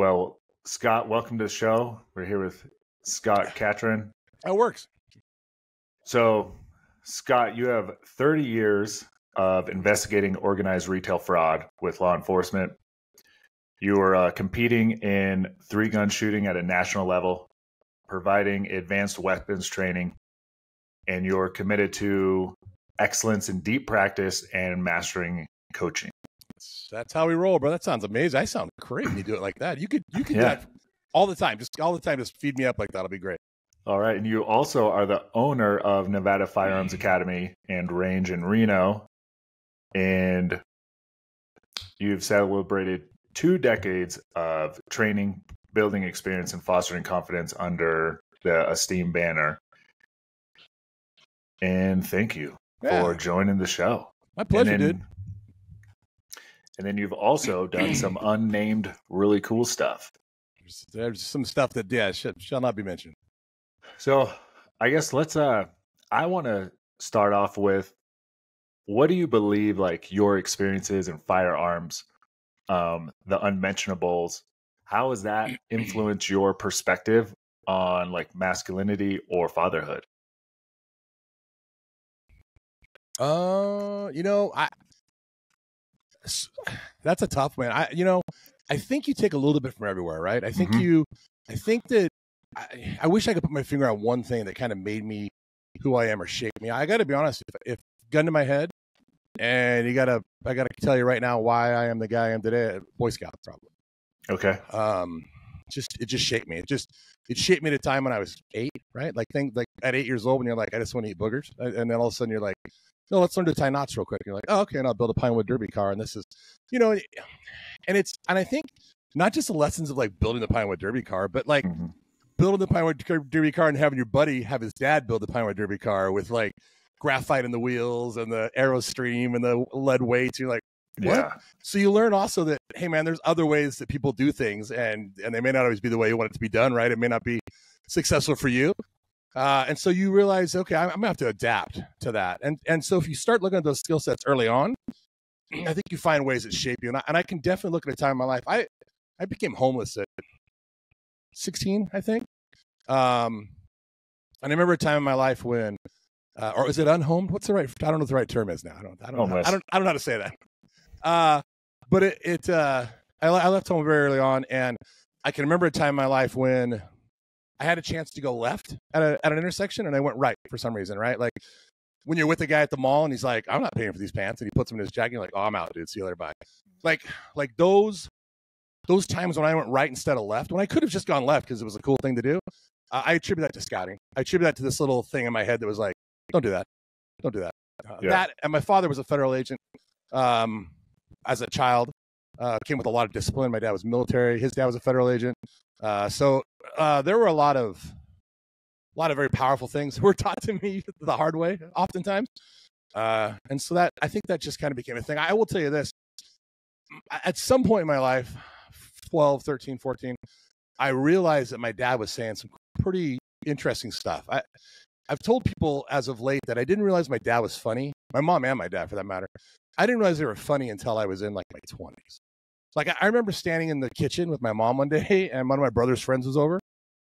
Well, Scott, welcome to the show. We're here with Scott Catron. That works. So, Scott, you have 30 years of investigating organized retail fraud with law enforcement. You are competing in 3-gun shooting at a national level, providing advanced weapons training, and you're committed to excellence in deep practice and mastering coaching. That's how we roll, bro. That sounds amazing. I sound great when you do it like that. You could do that all the time. Just feed me up like that. That'll be great. All right. And you also are the owner of Nevada Firearms Academy and Range in Reno. And you've celebrated 2 decades of training, building experience, and fostering confidence under the Esteem banner. And thank you for joining the show. My pleasure, dude. And then you've also done some unnamed, really cool stuff. There's some stuff that, shall not be mentioned. So I guess I want to start off with, what do you believe, like, your experiences in firearms, the unmentionables, how has that influenced your perspective on, like, masculinity or fatherhood? That's a tough one. I think you take a little bit from everywhere, right? I think I wish I could put my finger on one thing that kind of made me who I am or shaped me. I got to be honest, if gun to my head, and I got to tell you right now why I am the guy I am today, Boy Scout probably. Okay. It just shaped me. It shaped me at a time when I was 8, right? Like at 8 years old when you're like, I just want to eat boogers. And then all of a sudden you're like, no, let's learn to tie knots real quick. And you're like, oh, okay, and I'll build a Pinewood Derby car. And this is, and I think not just the lessons of like building the Pinewood Derby car, but like building the Pinewood Derby car and having your buddy have his dad build the Pinewood Derby car with like graphite in the wheels and the Aerostream and the lead weights. You're like, what? Yeah. So you learn also that, hey man, there's other ways that people do things, and they may not always be the way you want it to be done, right? It may not be successful for you. And so you realize, okay, I'm gonna have to adapt to that. And so if you start looking at those skill sets early on, I think you find ways that shape you. And I can definitely look at a time in my life. I became homeless at 16, I think. And I remember a time in my life when, or is it unhomed? What's the right? I don't know what the right term is now. I don't know how to say that. But I left home very early on, and I can remember a time in my life when I had a chance to go left at an intersection, and I went right for some reason, right? Like when you're with a guy at the mall and he's like, I'm not paying for these pants, and he puts them in his jacket, and you're like, oh, I'm out, dude. See you later, bye. Like those times when I went right instead of left, when I could have just gone left because it was a cool thing to do, I attribute that to scouting. I attribute that to this little thing in my head that was like, don't do that. Don't do that. That, and my father was a federal agent as a child, came with a lot of discipline. My dad was military. His dad was a federal agent. So there were a lot of very powerful things that were taught to me the hard way, oftentimes. And so that, I think that just kind of became a thing. I will tell you this, at some point in my life, 12, 13, 14, I realized that my dad was saying some pretty interesting stuff. I've told people as of late that I didn't realize my dad was funny. My mom and my dad, for that matter. I didn't realize they were funny until I was in like my 20s. Like I remember standing in the kitchen with my mom one day, and one of my brother's friends was over,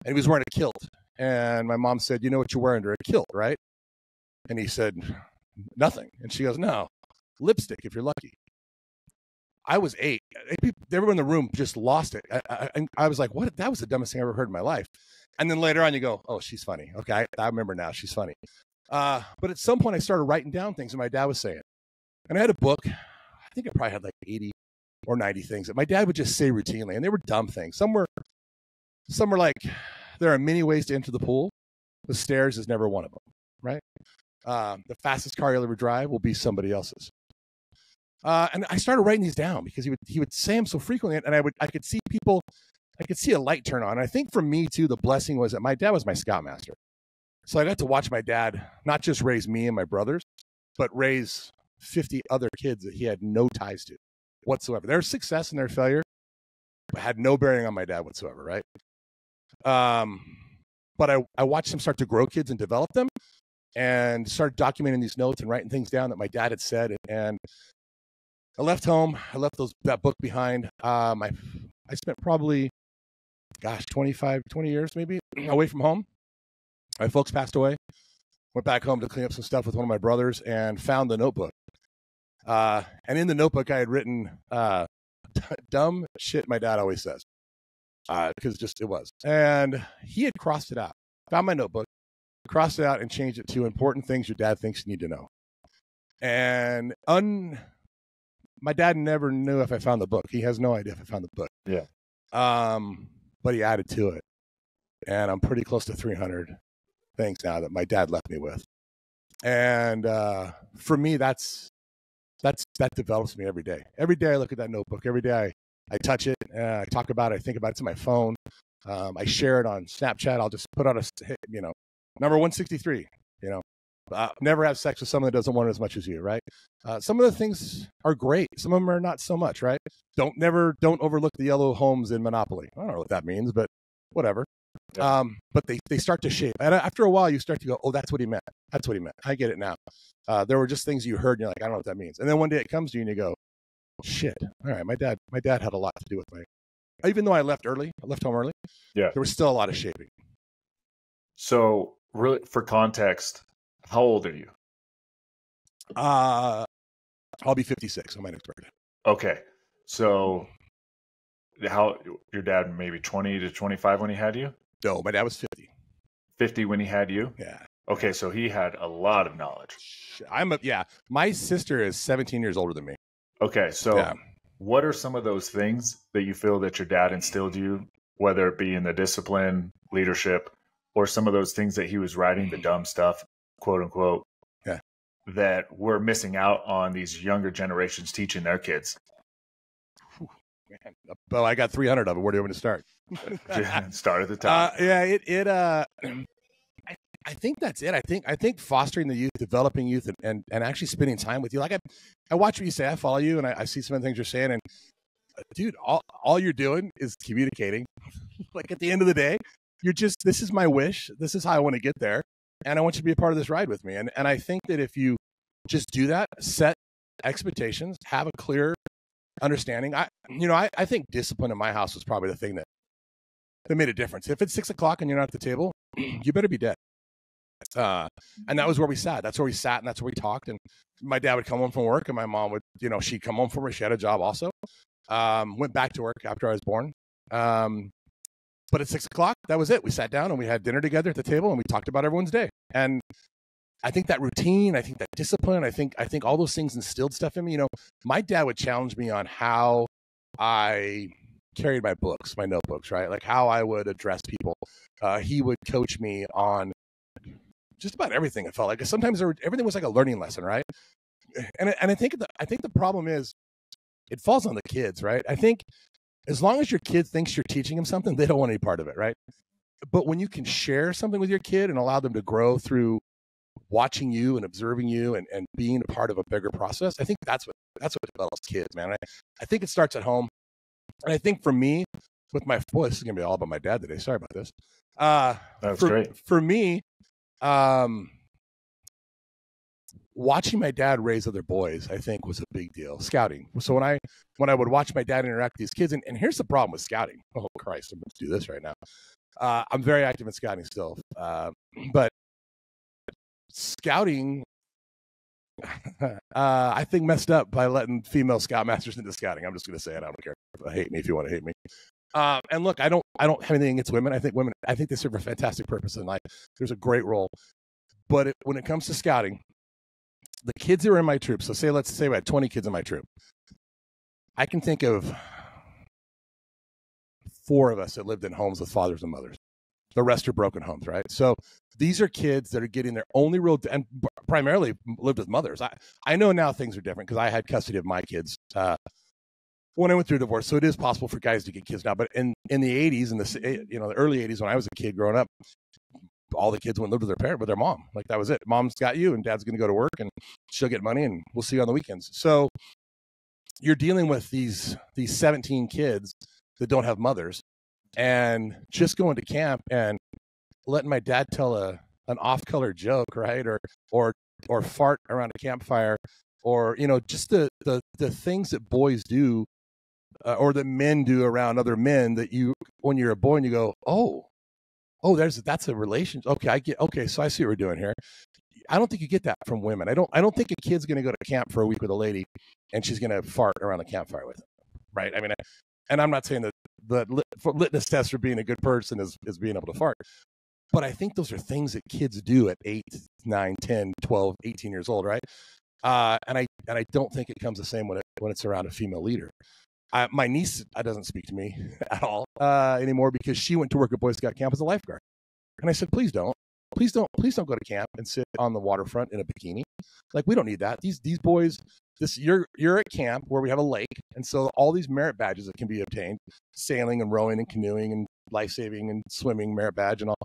and he was wearing a kilt. And my mom said, you know what you're wearing under a kilt, right? And he said, nothing. And she goes, no, lipstick if you're lucky. I was 8. Everyone in the room just lost it. I was like, what? That was the dumbest thing I ever heard in my life. And then later on you go, oh, she's funny. Okay, I remember now. She's funny. But at some point I started writing down things that my dad was saying. And I had a book. I think I probably had like 80 or 90 things that my dad would just say routinely. And they were dumb things. Some were like, there are many ways to enter the pool. The stairs is never one of them, right? The fastest car you'll ever drive will be somebody else's. And I started writing these down because he would say them so frequently, and I could see a light turn on. And I think for me too, the blessing was that my dad was my scoutmaster. So I got to watch my dad not just raise me and my brothers, but raise 50 other kids that he had no ties to whatsoever. Their success and their failure had no bearing on my dad whatsoever, right? But I watched him start to grow kids and develop them, and started documenting these notes and writing things down that my dad had said. And I left home. I left that book behind. My I spent probably, 20 years maybe away from home. My folks passed away. Went back home to clean up some stuff with one of my brothers and found the notebook. And in the notebook, I had written dumb shit my dad always says, because just it was. And he had crossed it out. Found my notebook, crossed it out, and changed it to important things your dad thinks you need to know. And my dad never knew if I found the book. He has no idea if I found the book. Yeah. But he added to it. And I'm pretty close to 300 things now that my dad left me with. And for me, that develops me every day. Every day I look at that notebook. Every day I touch it. I talk about it. I think about it to my phone. I share it on Snapchat. I'll just put out number 163, never have sex with someone that doesn't want it as much as you, right? Some of the things are great. Some of them are not so much, right? Don't overlook the yellow homes in Monopoly. I don't know what that means, but whatever. Yeah. But they start to shape. And after a while, you start to go, oh, that's what he meant. That's what he meant. I get it now. There were just things you heard, and you're like, I don't know what that means. And then one day it comes to you, and you go, shit. All right, my dad had a lot to do with even though I left home early. Yeah, there was still a lot of shaping. So, really, for context, how old are you? I'll be 56 on my next birthday. Okay, so how your dad maybe 20 to 25 when he had you? No, my dad was 50. 50 when he had you? Yeah. Okay, so he had a lot of knowledge. My sister is 17 years older than me. Okay, so what are some of those things that you feel that your dad instilled you, whether it be in the discipline, leadership, or some of those things that he was writing, the dumb stuff, quote unquote, that we're missing out on these younger generations teaching their kids? Well, I got 300 of it. Where do you want me to start? Start at the top. I think that's it. I think fostering the youth, developing youth, and actually spending time with you. Like I watch what you say. I follow you, and I see some of the things you're saying. And dude, all you're doing is communicating. Like at the end of the day, this is my wish. This is how I want to get there, and I want you to be a part of this ride with me. And I think that if you just do that, set expectations, have a clear understanding. I think discipline in my house was probably the thing that made a difference. If it's 6 o'clock and you're not at the table, you better be dead. And that was where we sat. That's where we sat, and that's where we talked. And my dad would come home from work, and my mom would, she'd come home from work. She had a job also. Went back to work after I was born. But at 6 o'clock, that was it. We sat down and we had dinner together at the table, and we talked about everyone's day. And I think that routine, I think that discipline, I think all those things instilled stuff in me. My dad would challenge me on how I carried my notebooks, right? Like how I would address people. He would coach me on just about everything. It felt like sometimes everything was like a learning lesson, right? And I think the problem is it falls on the kids, right? I think as long as your kid thinks you're teaching them something, they don't want any part of it, right? But when you can share something with your kid and allow them to grow through watching you and observing you and being a part of a bigger process, I think that's what develops kids, man. I think it starts at home. And I think for me, with my boy, this is gonna be all about my dad today. Sorry about this. That's great. For me, watching my dad raise other boys, I think, was a big deal. Scouting. So when I would watch my dad interact with these kids, and here's the problem with scouting. Oh Christ, I'm going to do this right now. I'm very active in scouting still, but scouting, I think, messed up by letting female scoutmasters into scouting. I'm just going to say it. I don't care. Hate me if you want to hate me. And look, I don't have anything against women. I think they serve a fantastic purpose in life. There's a great role. But when it comes to scouting, the kids that were in my troop, so let's say we had 20 kids in my troop, I can think of 4 of us that lived in homes with fathers and mothers. The rest are broken homes, right? So these are kids that are getting their only real, and primarily lived with mothers. I know now things are different because I had custody of my kids when I went through divorce. So it is possible for guys to get kids now. But in the 80s, the early 80s when I was a kid growing up, all the kids went and lived with their parent, with their mom. Like that was it. Mom's got you, and dad's going to go to work, and she'll get money, and we'll see you on the weekends. So you're dealing with these 17 kids that don't have mothers, and just going to camp and letting my dad tell an off-color joke, right, or fart around a campfire, or just the things that boys do or that men do around other men that you, when you're a boy and you go, oh, that's a relationship. Okay, so I see what we're doing here. I don't think you get that from women. I don't think a kid's going to go to camp for a week with a lady and she's going to fart around the campfire with him, right? I mean, and I'm not saying that the litmus test for being a good person is being able to fart. But I think those are things that kids do at 8, 9, 10, 12, 18 years old, right? And I don't think it comes the same when it's around a female leader. My niece doesn't speak to me at all anymore because she went to work at Boy Scout camp as a lifeguard. And I said, please don't go to camp and sit on the waterfront in a bikini. Like, we don't need that. These boys, you're at camp where we have a lake, and so all these merit badges that can be obtained, sailing and rowing and canoeing and life-saving and swimming merit badge and all.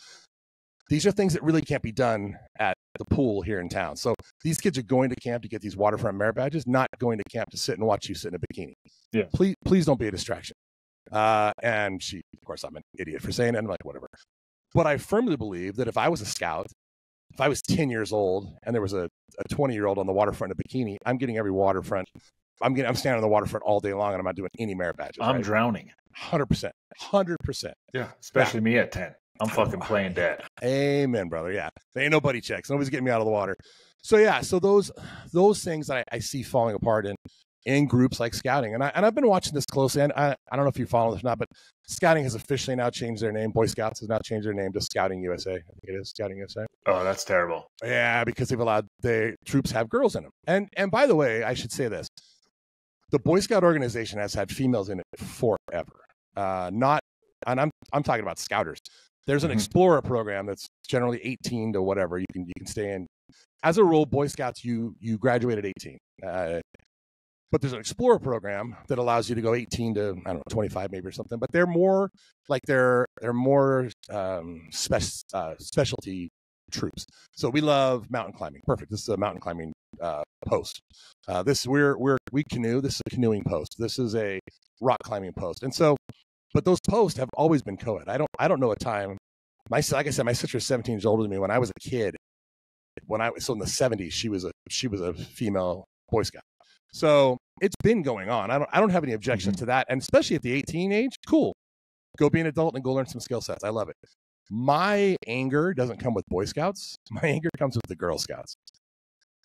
These are things that really can't be done at the pool here in town. So these kids are going to camp to get these waterfront merit badges, not going to camp to sit and watch you sit in a bikini. Yeah. Please don't be a distraction. And she, of course, I'm an idiot for saying it. I'm like, whatever. But I firmly believe that if I was a scout, if I was 10 years old and there was a 20-year-old on the waterfront in a bikini, I'm getting every waterfront. I'm standing on the waterfront all day long and I'm not doing any merit badges. I'm drowning. 100%. Yeah. Especially me at 10. I'm fucking playing dead. Amen, brother. Yeah. There ain't no buddy checks. Nobody's getting me out of the water. So yeah, so those things that I see falling apart in groups like scouting. And I've been watching this closely. And I don't know if you follow this or not, but scouting has officially now changed their name. Boy Scouts has now changed their name to Scouting USA. I think it is Scouting USA. Oh, that's terrible. Yeah, because they've allowed the troops have girls in them. And by the way, I should say this. The Boy Scout organization has had females in it forever. I'm talking about scouters. There's an Explorer program that's generally 18 to whatever. You can stay in. As a rule, Boy Scouts, you graduate at 18. But there's an Explorer program that allows you to go 18 to, I don't know, 25 maybe or something. But they're more like they're more specialty troops. So we love mountain climbing. Perfect. This is a mountain climbing post. We canoe. This is a canoeing post. This is a rock climbing post. And so, but those posts have always been co-ed. I don't know a time. Like I said, my sister is 17 years older than me. When I was a kid, so in the 70s, she was a female Boy Scout. So it's been going on. I don't have any objection to that, and especially at the 18 age, cool. Go be an adult and go learn some skill sets. I love it. My anger doesn't come with Boy Scouts. My anger comes with the Girl Scouts.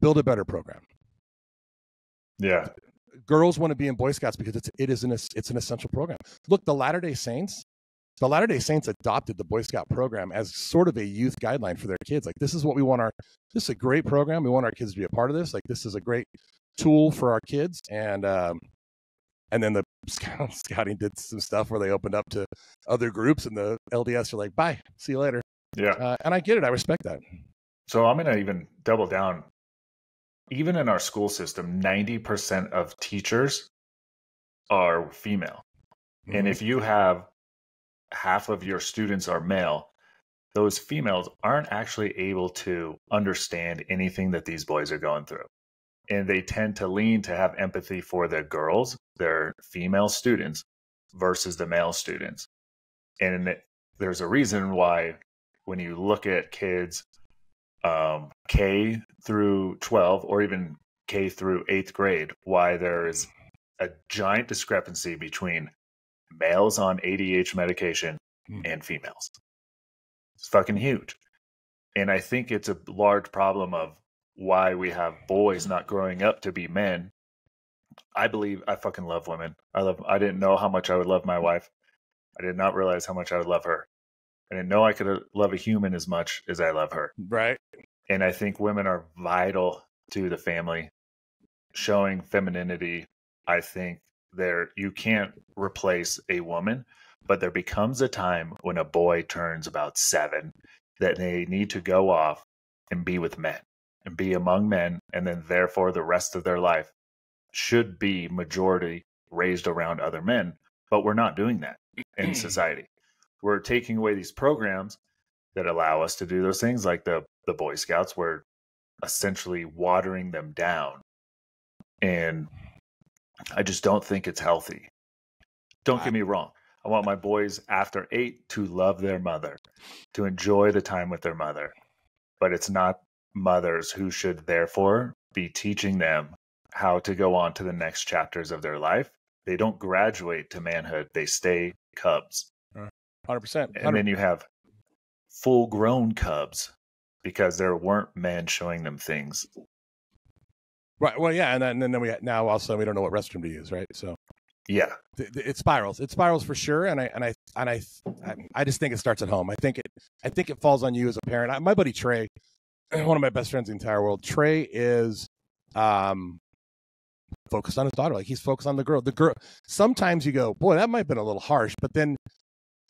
Build a better program. Yeah. Girls want to be in Boy Scouts because it's an essential program. Look, the Latter-day Saints adopted the Boy Scout program as sort of a youth guideline for their kids. Like, this is what we want this is a great program. We want our kids to be a part of this. Like, this is a great tool for our kids. And then the scouting did some stuff where they opened up to other groups and the LDS are like, bye, see you later. Yeah. And I get it. I respect that. So I'm going to even double down. Even in our school system, 90% of teachers are female. Mm-hmm. And if you have half of your students are male, those females aren't actually able to understand anything that these boys are going through. And they tend to lean to have empathy for their girls, their female students, versus the male students. And there's a reason why when you look at kids K through 12 or even K through 8th grade, why there is a giant discrepancy between males on ADHD medication and females. It's fucking huge. And I think it's a large problem of why we have boys not growing up to be men. I believe I fucking love women. I didn't know how much I would love my wife. I did not realize how much I would love her. I didn't know I could love a human as much as I love her. Right. And I think women are vital to the family, showing femininity. I think you can't replace a woman, but there becomes a time when a boy turns about 7 that they need to go off and be with men and be among men. And then therefore the rest of their life should be majority raised around other men. But we're not doing that in society. We're taking away these programs that allow us to do those things, like the Boy Scouts. We're essentially watering them down. And I just don't think it's healthy. Don't get me wrong. I want my boys after 8 to love their mother, to enjoy the time with their mother. But it's not mothers who should therefore be teaching them how to go on to the next chapters of their life They don't graduate to manhood. They stay cubs. 100%. And then you have full grown cubs because there weren't men showing them things. Right. Well, yeah. And then now also we don't know what restroom to use. Right. So yeah, it spirals. It spirals for sure. And I just think it starts at home. I think it falls on you as a parent. My buddy Trey, one of my best friends in the entire world, Trey is focused on his daughter. Like he's focused on the girl. The girl. Sometimes you go, boy, that might have been a little harsh, but then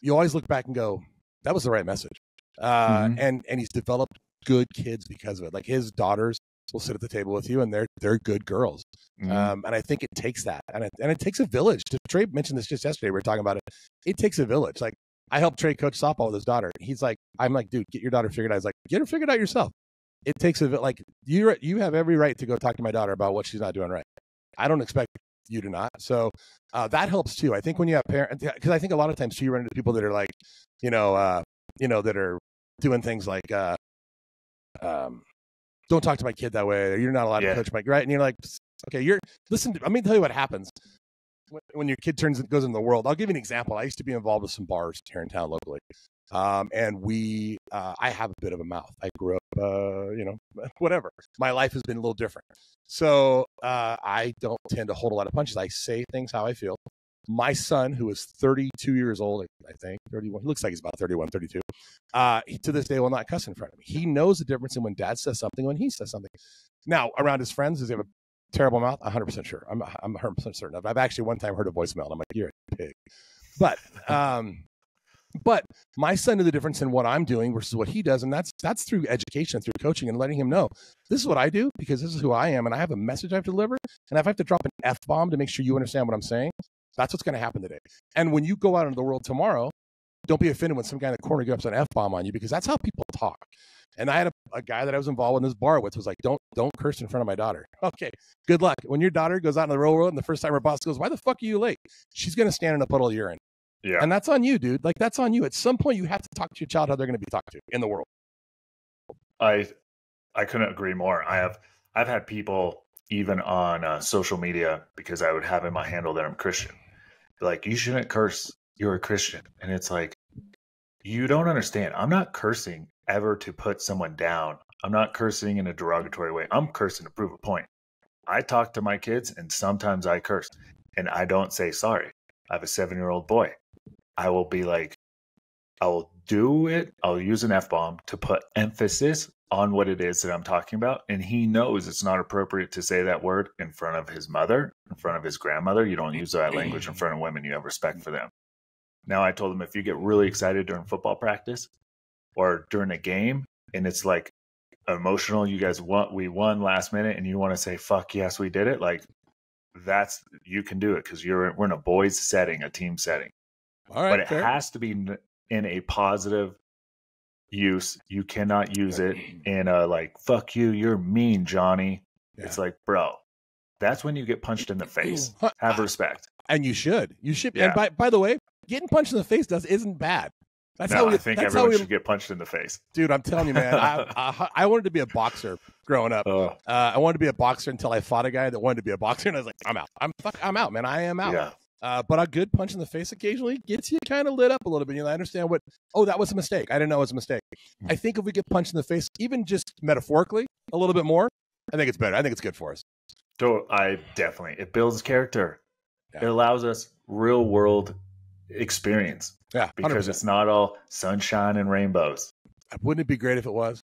you always look back and go, that was the right message. And he's developed good kids because of it. Like his daughters will sit at the table with you, and they're good girls. And I think it takes that, and it takes a village. Trey mentioned this just yesterday. We were talking about it. It takes a village. Like I helped Trey coach softball with his daughter. He's like, I'm like, dude, get your daughter figured out. He's like, get her figured out yourself. It takes like you have every right to go talk to my daughter about what she's not doing right. I don't expect you to not. So that helps too. I think when you have parents, because I think a lot of times you run into people that are like, that are doing things like, don't talk to my kid that way. You're not allowed to coach my right. And you're like, okay, listen. Let me tell you what happens when your kid goes into the world. I'll give you an example. I used to be involved with some bars here in town locally. And I have a bit of a mouth. I grew up, whatever. My life has been a little different. So, I don't tend to hold a lot of punches. I say things how I feel. My son, who is 32 years old, I think 31, he looks like he's about 31, 32. He, to this day, will not cuss in front of me. He knows the difference in when dad says something, and when he says something. Now, around his friends, does he have a terrible mouth? 100% sure. I'm 100% certain of it. I've actually one time heard a voicemail, and I'm like, you're a pig. But my son knew the difference in what I'm doing versus what he does, and that's through education, through coaching, and letting him know this is what I do because this is who I am, and I have a message I have to deliver, and if I have to drop an F-bomb to make sure you understand what I'm saying, that's what's going to happen today. And when you go out into the world tomorrow, don't be offended when some guy in the corner gives an F-bomb on you because that's how people talk. And I had a guy that I was involved in this bar with was like, don't curse in front of my daughter. Okay, good luck. When your daughter goes out in the real world and the first time her boss goes, why the fuck are you late? She's going to stand in a puddle of urine. Yeah. And that's on you, dude. Like, that's on you. At some point, you have to talk to your child how they're going to be talked to in the world. I couldn't agree more. I've had people even on social media, because I would have in my handle that I'm Christian, like, you shouldn't curse. You're a Christian. And it's like, you don't understand. I'm not cursing ever to put someone down. I'm not cursing in a derogatory way. I'm cursing to prove a point. I talk to my kids, and sometimes I curse, and I don't say sorry. I have a 7-year-old boy. I will be like, I will do it. I'll use an F-bomb to put emphasis on what it is that I'm talking about. And he knows it's not appropriate to say that word in front of his mother, in front of his grandmother. You don't use that language in front of women. You have respect for them. Now, I told him, if you get really excited during football practice or during a game and it's like emotional, you guys we won last minute and you want to say, fuck yes, we did it. Like, you can do it because we're in a boys setting, a team setting. All right, but it has to be in a positive use. You cannot use it in a like, fuck you, you're mean, Johnny. Yeah. It's like, bro, that's when you get punched in the face. Have respect. And you should. Yeah. And by the way, getting punched in the face isn't bad. I think everyone should get punched in the face. Dude, I'm telling you, man, I wanted to be a boxer growing up. I wanted to be a boxer until I fought a guy that wanted to be a boxer, and I was like, I'm out. I'm out, man. I am out. Yeah. But a good punch in the face occasionally gets you kind of lit up a little bit. You know, I understand that was a mistake. I didn't know it was a mistake. I think if we get punched in the face, even just metaphorically, a little bit more, I think it's better. I think it's good for us. So it builds character. Yeah. It allows us real world experience. Yeah, 100%. Because it's not all sunshine and rainbows. Wouldn't it be great if it was?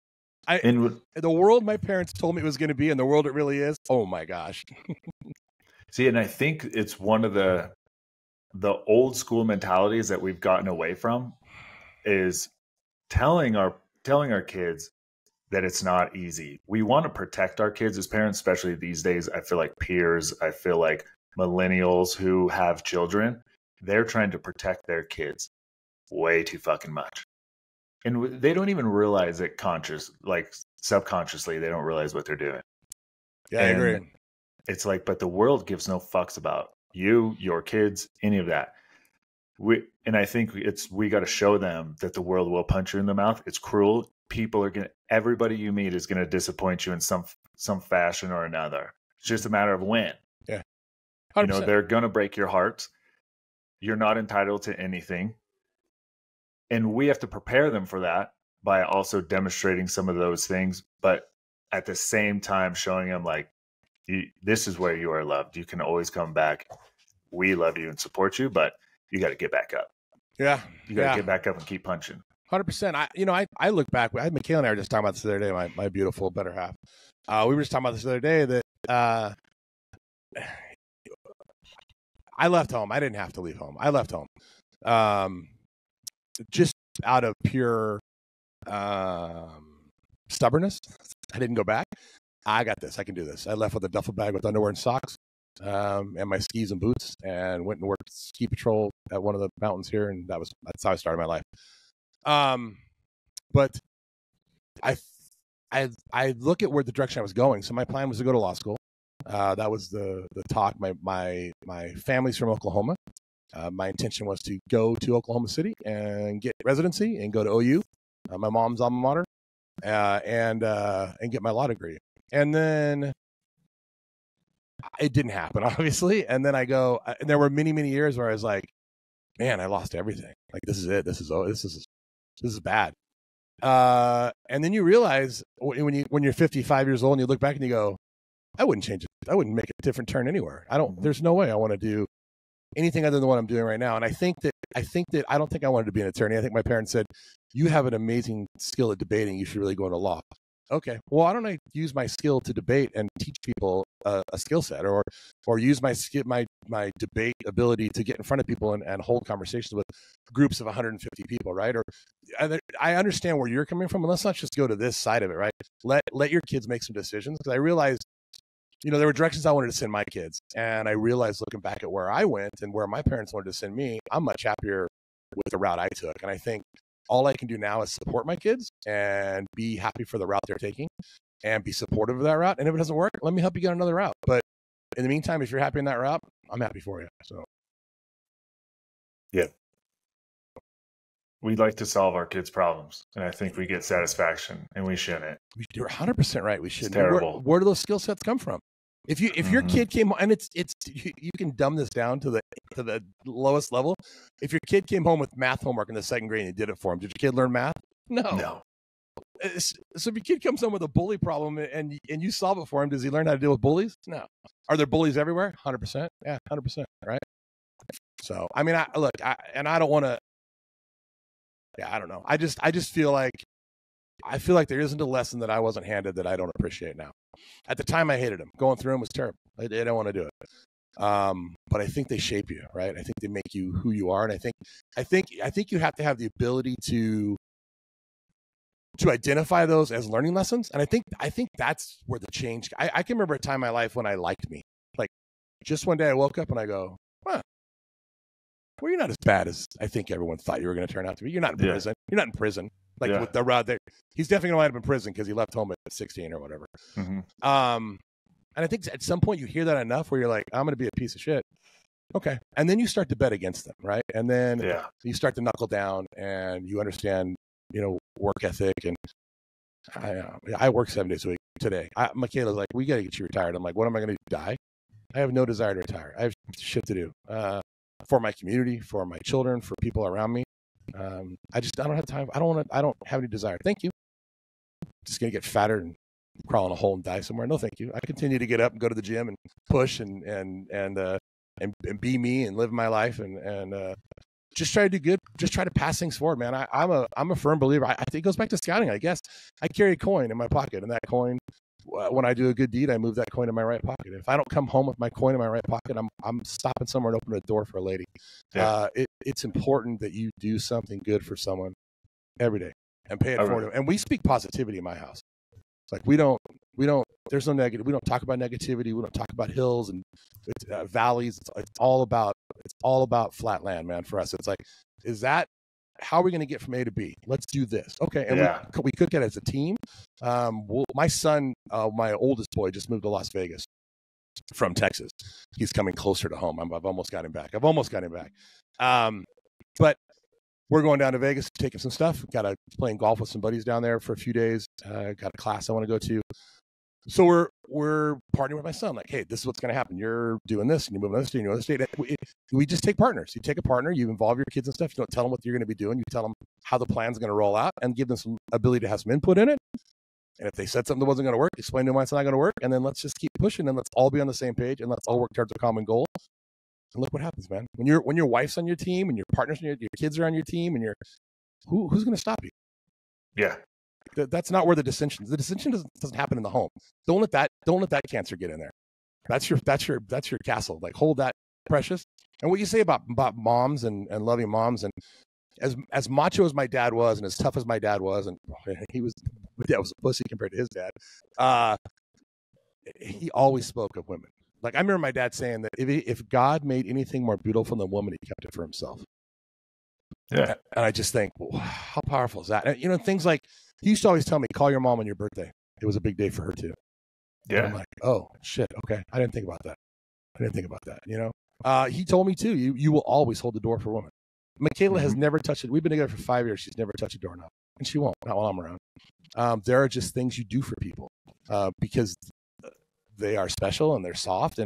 In the world my parents told me it was going to be, and the world it really is, oh my gosh. See, and I think it's one of the old school mentalities that we've gotten away from is telling our kids that it's not easy. We want to protect our kids as parents, especially these days. I feel like peers, I feel like millennials who have children, they're trying to protect their kids way too fucking much. And they don't even realize it subconsciously, they don't realize what they're doing. Yeah, I agree. It's like, but the world gives no fucks about you, your kids, any of that. And I think we got to show them that the world will punch you in the mouth. It's cruel. Everybody you meet is going to disappoint you in some fashion or another. It's just a matter of when. Yeah. 100%. They're going to break your heart. You're not entitled to anything. And we have to prepare them for that by also demonstrating some of those things, but at the same time showing them like, this is where you are loved. You can always come back. We love you and support you, but you got to get back up. Yeah. You got to get back up and keep punching. 100%. I look back. Michaela and I were just talking about this the other day, my beautiful better half. We were just talking about this the other day that I left home. I didn't have to leave home. I left home. Just out of pure stubbornness. I didn't go back. I got this. I can do this. I left with a duffel bag with underwear and socks and my skis and boots, and went and worked ski patrol at one of the mountains here, and that's how I started my life. But I look at where the direction I was going. So my plan was to go to law school. That was the talk. My family's from Oklahoma. My intention was to go to Oklahoma City and get residency and go to OU, my mom's alma mater, and get my law degree. And then it didn't happen, obviously. And then I go, and there were many, many years where I was like, man, I lost everything. Like, this is it. This is bad. And then you realize when you're 55 years old and you look back and you go, I wouldn't change it. I wouldn't make a different turn anywhere. There's no way I want to do anything other than what I'm doing right now. And I think that I don't think I wanted to be an attorney. I think my parents said, you have an amazing skill at debating. You should really go into law. Okay. Well, why don't I use my skill to debate and teach people a skill set, or use my debate ability to get in front of people and hold conversations with groups of 150 people, right? Or I understand where you're coming from, and let's not just go to this side of it, right? Let your kids make some decisions, because I realized, there were directions I wanted to send my kids, and I realized looking back at where I went and where my parents wanted to send me, I'm much happier with the route I took. And I think all I can do now is support my kids and be happy for the route they're taking and be supportive of that route. And if it doesn't work, let me help you get another route. But in the meantime, if you're happy in that route, I'm happy for you. So, yeah. We'd like to solve our kids' problems, and I think we get satisfaction, and we shouldn't. You're 100% right. We shouldn't. It's terrible. Where do those skill sets come from? If your kid came, and it's you can dumb this down to the lowest level. If your kid came home with math homework in the second grade and you did it for him, did your kid learn math? No. So if your kid comes home with a bully problem and you solve it for him, does he learn how to deal with bullies? No. Are there bullies everywhere? 100%. Yeah, 100%. Right. So I mean, I don't want to. Yeah, I don't know. I just feel like there isn't a lesson that I wasn't handed that I don't appreciate now. At the time, I hated them. Going through them was terrible. I don't want to do it. But I think they shape you, right? I think they make you who you are, and I think you have to have the ability to identify those as learning lessons. And I think that's where the change. I can remember a time in my life when I liked me. Like, just one day I woke up and I go, well, you're not as bad as I think everyone thought you were going to turn out to be. You're not in prison. You're not in prison. Like with the route there, he's definitely going to wind up in prison because he left home at 16 or whatever. Mm-hmm. And I think at some point you hear that enough where you're like, I'm going to be a piece of shit. Okay. And then you start to bet against them, right? And then you start to knuckle down and you understand, work ethic. And I work 7 days a week today. Michaela's like, we got to get you retired. I'm like, what am I going to do? Die? I have no desire to retire. I have shit to do for my community, for my children, for people around me. I don't have time. I don't have any desire. Thank you. Just going to get fatter and crawl in a hole and die somewhere. No, thank you. I continue to get up and go to the gym and push and be me and live my life and just try to do good. Just try to pass things forward, man. I'm a firm believer. I think it goes back to scouting, I guess. I carry a coin in my pocket, and that coin, when I do a good deed, I move that coin in my right pocket. If I don't come home with my coin in my right pocket, I'm stopping somewhere and opening a door for a lady. Yeah. It's important that you do something good for someone every day and pay it forward. And we speak positivity in my house. It's like we don't. There's no negative. We don't talk about negativity. We don't talk about hills and valleys. It's all about flat land, man. For us, it's like, how are we going to get from A to B? Let's do this. Okay. And we cook it as a team. My son, my oldest boy, just moved to Las Vegas from Texas. He's coming closer to home. I've almost got him back. But we're going down to Vegas to take him some stuff. Playing golf with some buddies down there for a few days. Got a class I want to go to. So we're partnering with my son. Like, hey, this is what's going to happen. You're doing this, and you're moving on this state, and you're on this state. We just take partners. You take a partner. You involve your kids and stuff. You don't tell them what you're going to be doing. You tell them how the plan's going to roll out, and give them some ability to have some input in it. And if they said something that wasn't going to work, explain to them why it's not going to work, and then let's just keep pushing, and let's all be on the same page, and let's all work towards a common goal. And look what happens, man. When your wife's on your team, and your partners, and your kids are on your team, and who's going to stop you? Yeah. That's not where the dissension doesn't happen in the home. Don't let that cancer get in there. That's your castle. Like, hold that precious. And what you say about moms and loving moms, and as macho as my dad was, and as tough as my dad was, and my dad was a pussy compared to his dad. He always spoke of women. Like, I remember my dad saying that if God made anything more beautiful than woman, he kept it for himself. Yeah. And I just think, well, how powerful is that? And, things like, he used to always tell me, call your mom on your birthday. It was a big day for her too. Yeah. And I'm like, oh shit. Okay. I didn't think about that. He told me too, you will always hold the door for women. Michaela has never touched it. We've been together for 5 years. She's never touched a doorknob, and she won't, not while I'm around. There are just things you do for people, because they are special and they're soft,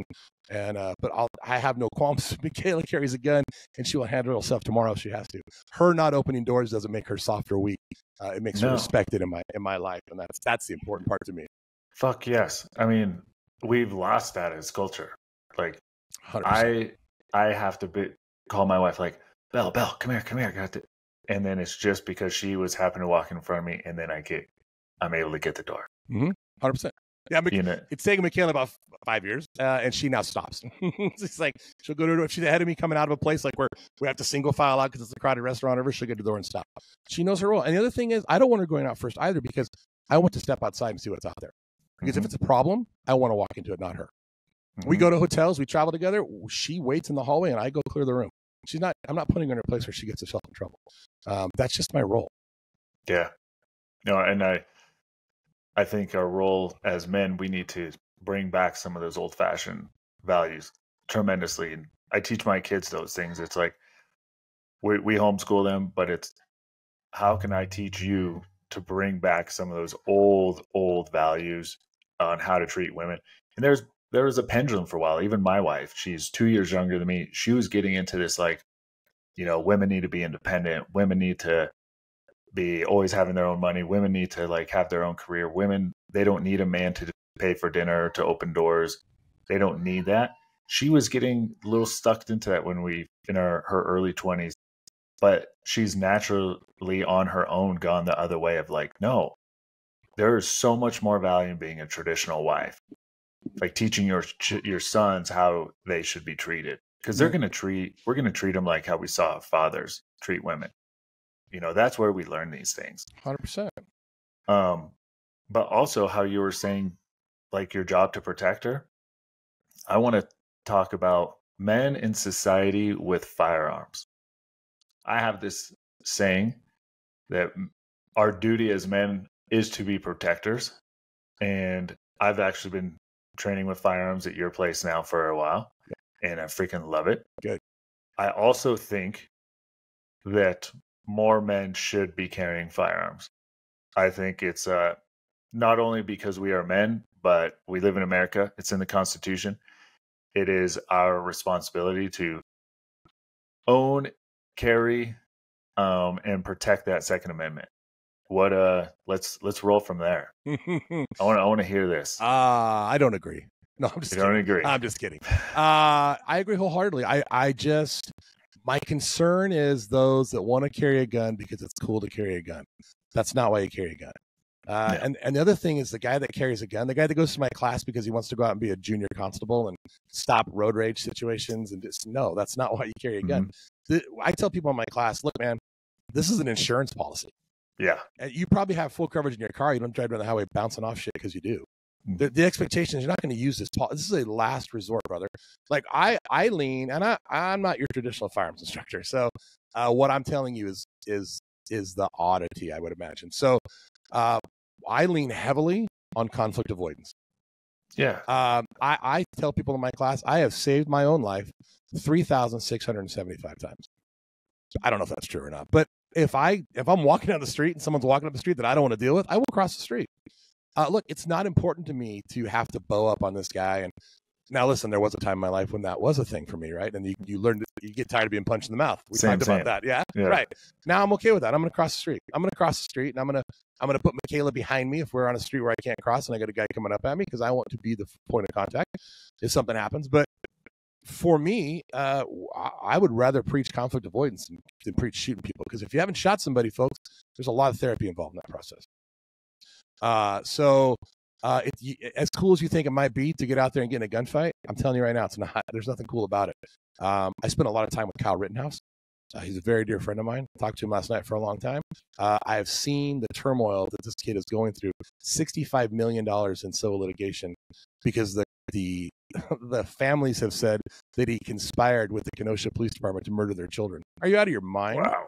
but I have no qualms. Michaela carries a gun, and she will handle herself tomorrow if she has to. Her not opening doors doesn't make her soft or weak. It makes her respected in my life, and that's the important part to me. Fuck yes. I mean, we've lost that as culture. Like, 100%. I have to call my wife, like, Belle, come here, got to. And then it's just because she was happening to walk in front of me, and then I'm able to get the door. 100%. Yeah, it's taken Michaela about 5 years, and she now stops. It's like, she'll go to, if she's ahead of me coming out of a place like where we have to single file out because it's a crowded restaurant, or she'll get to the door and stop. She knows her role. And the other thing is, I don't want her going out first either, because I want to step outside and see what's out there. Because if it's a problem, I want to walk into it, not her. We go to hotels, we travel together. She waits in the hallway, and I go clear the room. I'm not putting her in a place where she gets herself in trouble. That's just my role. Yeah. No, and I think our role as men, we need to bring back some of those old-fashioned values tremendously. And I teach my kids those things. It's like, we homeschool them, but it's, how can I teach you to bring back some of those old values on how to treat women? And there was a pendulum for a while. Even my wife, she's 2 years younger than me. She was getting into this, like, women need to be independent. Women need to be always having their own money. Women need to, like, have their own career. Women, they don't need a man to pay for dinner, to open doors. They don't need that. She was getting a little stuck into that in her early 20s, but she's naturally on her own gone the other way of, like, no, there is so much more value in being a traditional wife. Like, teaching your sons how they should be treated, because we're going to treat them like how we saw fathers treat women. That's where we learn these things. 100%. But also how you were saying, like, your job to protect her. I want to talk about men in society with firearms. I have this saying that our duty as men is to be protectors. And I've actually been training with firearms at your place now for a while, and I freaking love it. Good. I also think that more men should be carrying firearms. I think it's not only because we are men, but we live in America. It's in the Constitution. It is our responsibility to own, carry, and protect that Second Amendment. Let's roll from there. I want to hear this. I don't agree. No, I'm just kidding. Don't agree. I'm just kidding. I agree wholeheartedly. My concern is those that want to carry a gun because it's cool to carry a gun. That's not why you carry a gun. And the other thing is, the guy that carries a gun, the guy that goes to my class because he wants to go out and be a junior constable and stop road rage situations, and no, that's not why you carry a gun. I tell people in my class, look, man, this is an insurance policy. Yeah. You probably have full coverage in your car. You don't drive down the highway bouncing off shit because you do. The expectation is you're not going to use this. This is a last resort, brother. Like, I lean, and I'm not your traditional firearms instructor. So what I'm telling you is the oddity, I would imagine. So I lean heavily on conflict avoidance. Yeah. I tell people in my class, I have saved my own life 3,675 times. I don't know if that's true or not, but if I'm walking down the street and someone's walking up the street that I don't want to deal with, I will cross the street. Look, it's not important to me to have to bow up on this guy. And now, listen, there was a time in my life when that was a thing for me, right? And you learn, you get tired of being punched in the mouth. We talked about that, yeah? Right. Now I'm okay with that. I'm going to cross the street. I'm going to cross the street, and I'm going to put Michaela behind me if we're on a street where I can't cross, and I got a guy coming up at me, because I want to be the point of contact if something happens. But for me, I would rather preach conflict avoidance than preach shooting people, because if you haven't shot somebody, folks, there's a lot of therapy involved in that process. As cool as you think it might be to get out there and get in a gunfight, I'm telling you right now, it's not. There's nothing cool about it. I spent a lot of time with Kyle Rittenhouse. He's a very dear friend of mine. I talked to him last night for a long time. I have seen the turmoil that this kid is going through. $65 million in civil litigation because the families have said that he conspired with the Kenosha Police Department to murder their children. Are you out of your mind? Wow.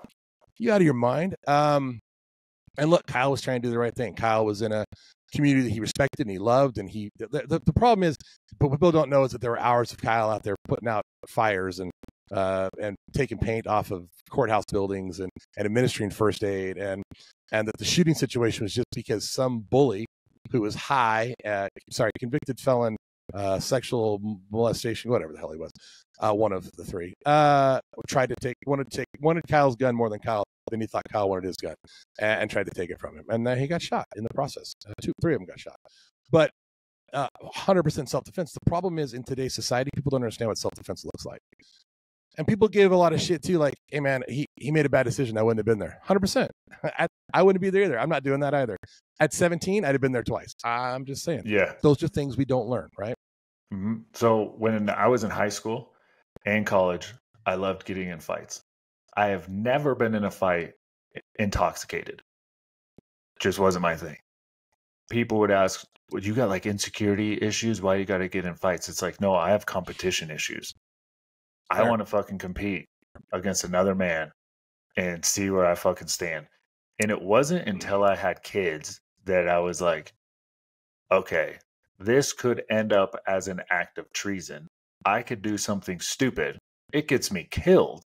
You out of your mind? And look, Kyle was trying to do the right thing. Kyle was in a community that he respected and he loved, and the problem is, but what people don't know is that there were hours of Kyle out there putting out fires and taking paint off of courthouse buildings and administering first aid, and that the shooting situation was just because some bully who was convicted felon, sexual molestation, whatever the hell he was, one of the three, wanted Kyle's gun more than Kyle. Then he thought Kyle wanted his gun and tried to take it from him. And then he got shot in the process. Three of them got shot. But 100% self-defense. The problem is, in today's society, people don't understand what self-defense looks like. And people give a lot of shit too, like, hey man, he made a bad decision. I wouldn't have been there. 100%. I wouldn't be there either. I'm not doing that either. At 17, I'd have been there twice. I'm just saying. Yeah. Those are things we don't learn, right? Mm-hmm. So when I was in high school and college, I loved getting in fights. I have never been in a fight intoxicated. Just wasn't my thing. People would ask, well, you got like insecurity issues? Why you got to get in fights? It's like, no, I have competition issues. I want to fucking compete against another man and see where I fucking stand. And it wasn't until I had kids that I was like, okay, this could end up as an act of treason. I could do something stupid. It gets me killed.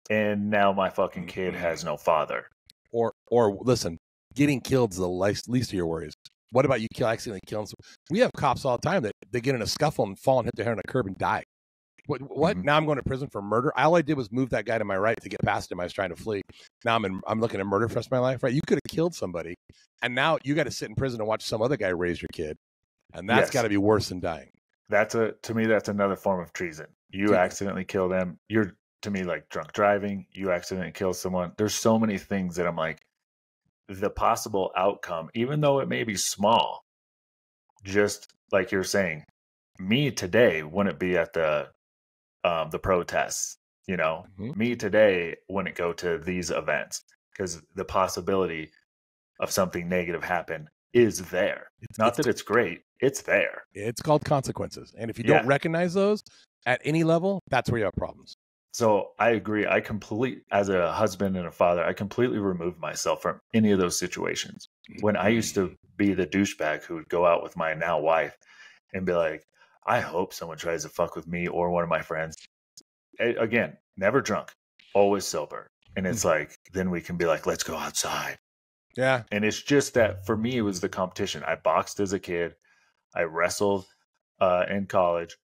And now my fucking kid has no father. Or listen, getting killed is the least of your worries. What about you accidentally killing someone? We have cops all the time that they get in a scuffle and fall and hit their head on a curb and die. What? Mm-hmm. Now I'm going to prison for murder? All I did was move that guy to my right to get past him. I was trying to flee. Now I'm looking at murder for the rest of my life, right? You could have killed somebody, and now you got to sit in prison and watch some other guy raise your kid, and that's got to be worse than dying. To me, that's another form of treason. You accidentally kill them. You're, to me, like drunk driving. You accidentally kill someone. There's so many things that I'm like, the possible outcome, even though it may be small, just like you're saying, me today wouldn't be at the protests, me today wouldn't go to these events because the possibility of something negative happen is there. Not that it's great. It's there. It's called consequences. And if you don't recognize those at any level, that's where you have problems. So I agree. As a husband and a father, I completely removed myself from any of those situations. When I used to be the douchebag who would go out with my now wife and be like, I hope someone tries to fuck with me or one of my friends. Again, never drunk, always sober. And it's like, then we can be like, let's go outside. Yeah. And it's just that for me, it was the competition. I boxed as a kid. I wrestled in college.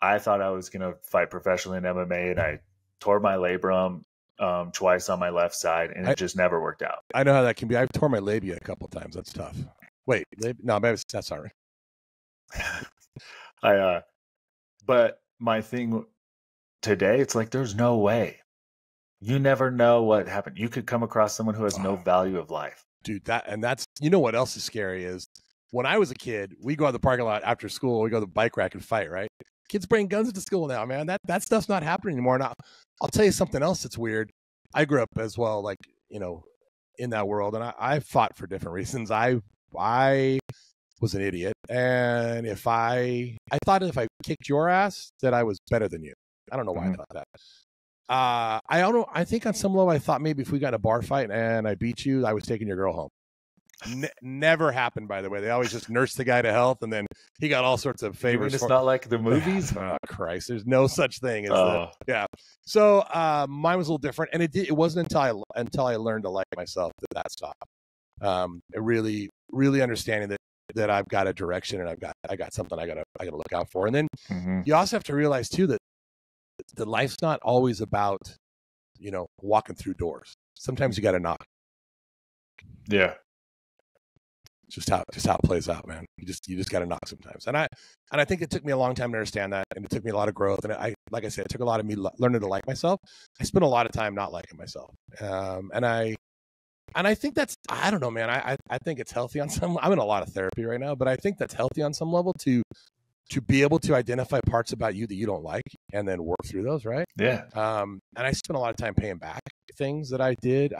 I thought I was going to fight professionally in MMA, and I tore my labrum twice on my left side, and it just never worked out. I know how that can be. I've torn my labia a couple of times. That's tough. Wait, no, maybe that's all right. But my thing today, it's like, there's no way. You never know what happened. You could come across someone who has no value of life. Dude, that's what else is scary is when I was a kid, we go out the parking lot after school, we go to the bike rack and fight, right? Kids bring guns into school now, man. That stuff's not happening anymore. Now, I'll tell you something else that's weird. I grew up as well, like, in that world, and I fought for different reasons. I was an idiot, and I thought if I kicked your ass that I was better than you. I don't know why I thought that. I don't know. I think on some level I thought maybe if we got in a bar fight and I beat you, I was taking your girl home. Never happened, by the way. They always just nursed the guy to health, and then he got all sorts of favors. It's not like the movies. Oh Christ! There's no such thing as that. Yeah. So mine was a little different, and it wasn't until I learned to like myself that stopped. Really, really understanding that that I've got a direction and I got something I gotta look out for. And then Mm-hmm. you also have to realize too that life's not always about, walking through doors. Sometimes you got to knock. Yeah. Just how it plays out, man. You just got to knock sometimes. And I think it took me a long time to understand that, and it took me a lot of growth. And like I said, it took a lot of me learning to like myself. I spent a lot of time not liking myself. And I think that's, I don't know, man. I think it's healthy on some. I'm in a lot of therapy right now, but I think that's healthy on some level to be able to identify parts about you that you don't like and then work through those, right? Yeah. And I spent a lot of time paying back things that I did.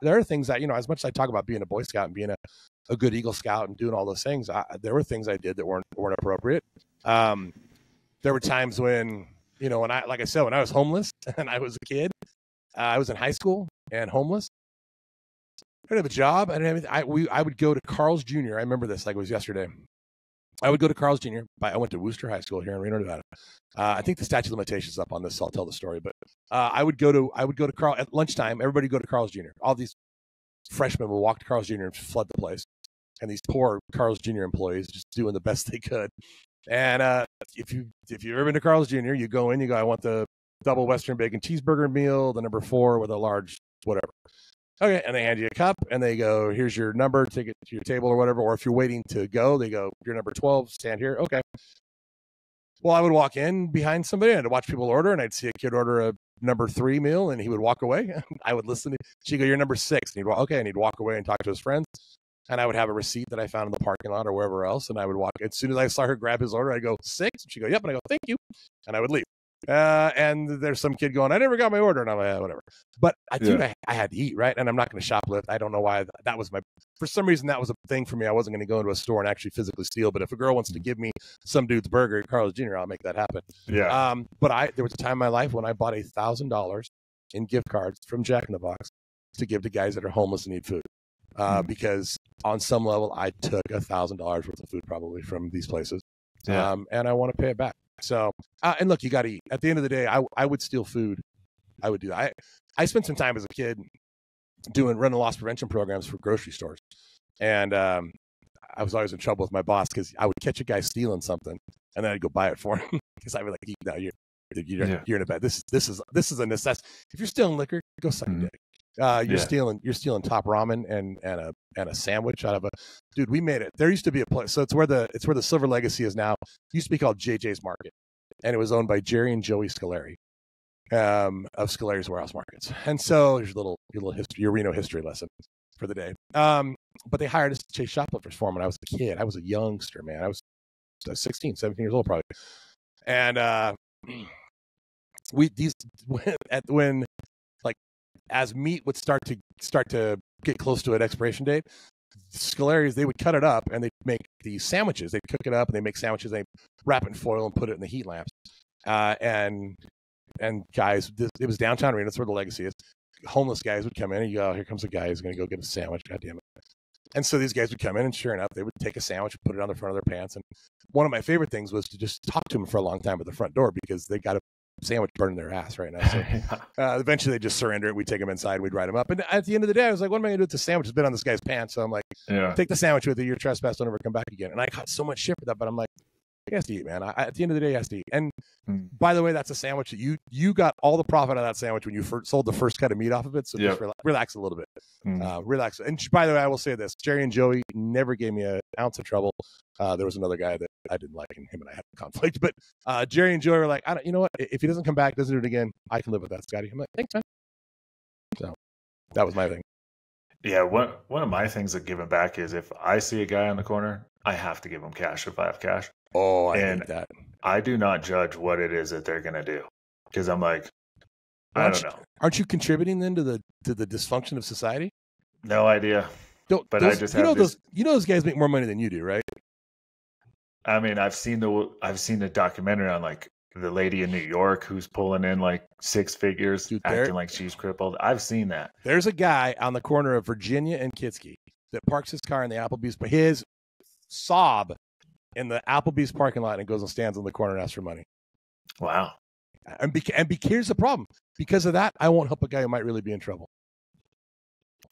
There are things that, as much as I talk about being a Boy Scout and being a good Eagle Scout and doing all those things, there were things I did that weren't appropriate. There were times when, when I was homeless and I was a kid, I was in high school and homeless. I didn't have a job. I would go to Carl's Jr. I remember this like it was yesterday. I would go to Carl's Jr. I went to Wooster High School here in Reno, Nevada. I think the statute of limitations is up on this, so I'll tell the story. But I would go to Carl at lunchtime. Everybody would go to Carl's Jr. All these freshmen would walk to Carl's Jr. and flood the place. And these poor Carl's Jr. employees just doing the best they could. And if you've ever been to Carl's Jr., you go in, you go, I want the double Western bacon cheeseburger meal, the number 4 with a large whatever. Okay, and they hand you a cup, and they go, here's your number, take it to your table or whatever. Or if you're waiting to go, they go, you're number 12, stand here. Okay. Well, I would walk in behind somebody, and I'd watch people order, and I'd see a kid order a number 3 meal, and he would walk away. I would listen. She'd go, you're number 6. And he'd walk, okay, and he'd walk away and talk to his friends. And I would have a receipt that I found in the parking lot or wherever else, and I would walk. As soon as I saw her grab his order, I'd go, 6? And she'd go, yep. And I go, thank you. And I would leave. And there's some kid going, I never got my order. And I'm like, whatever. But I had to eat, right? And I'm not going to shoplift. I don't know why that was for some reason, that was a thing for me. I wasn't going to go into a store and actually physically steal. But if a girl wants to give me some dude's burger at Carl's Jr., I'll make that happen. Yeah. But there was a time in my life when I bought $1,000 in gift cards from Jack in the Box to give to guys that are homeless and need food. Because on some level, I took $1,000 worth of food probably from these places. Yeah. And I want to pay it back. So, and look, you got to eat. At the end of the day, I would steal food. I would do that. I spent some time as a kid running loss prevention programs for grocery stores. And I was always in trouble with my boss because I would catch a guy stealing something and then I'd go buy it for him because I'd be like, no, you're in a bad. This is a necessity. If you're stealing liquor, go suck your dick. You're stealing top ramen and a sandwich out of dude. We made it. There used to be a place. So it's where the Silver Legacy is now. It used to be called JJ's Market, and it was owned by Jerry and Joey Scoleri of Scoleri's Warehouse Markets. And so here's your little history, your Reno history lesson for the day. But they hired us to chase shoplifters for them when I was a kid. I was a youngster, man. I was 16, 17 years old probably. And when as meat would start to get close to an expiration date, Scolari's, they would cut it up and they'd make these sandwiches. They'd cook it up and they make sandwiches. They wrap it in foil and put it in the heat lamps. And guys, it was downtown Reno. That's where the Legacy is. Homeless guys would come in and you go, oh, here comes a guy who's going to go get a sandwich. God damn it. And so these guys would come in and sure enough, they would take a sandwich and put it on the front of their pants. And one of my favorite things was to just talk to them for a long time at the front door because they got a sandwich burning their ass right now. So eventually they just surrender it. We'd take them inside. We'd write them up. And at the end of the day, I was like, what am I going to do with the sandwich? It's been on this guy's pants. So I'm like, take the sandwich with you. You're trespassed. Don't ever come back again. And I got so much shit for that. But I'm like, he has to eat, man. At the end of the day, he has to eat. And by the way, that's a sandwich that you got all the profit out of that sandwich when you sold the first cut of meat off of it. So just relax a little bit. Relax. And by the way, I will say this. Jerry and Joey never gave me an ounce of trouble. There was another guy that I didn't like, and him and I had a conflict. But Jerry and Joey were like, you know what? If he doesn't come back, doesn't do it again, I can live with that, Scotty. I'm like, thanks, man. So that was my thing. Yeah, one of my things of giving back is if I see a guy on the corner, I have to give him cash if I have cash. Oh, I hate that. I do not judge what it is that they're going to do because I'm like, I don't know. Aren't you contributing then to the dysfunction of society? No idea. Those guys make more money than you do, right? I mean, I've seen the documentary on like the lady in New York who's pulling in like 6 figures, acting like she's crippled. I've seen that. There's a guy on the corner of Virginia and Kitsky that parks his car in the Applebee's, but his sob in the Applebee's parking lot and goes and stands on the corner and asks for money. Wow. And here's the problem. Because of that, I won't help a guy who might really be in trouble.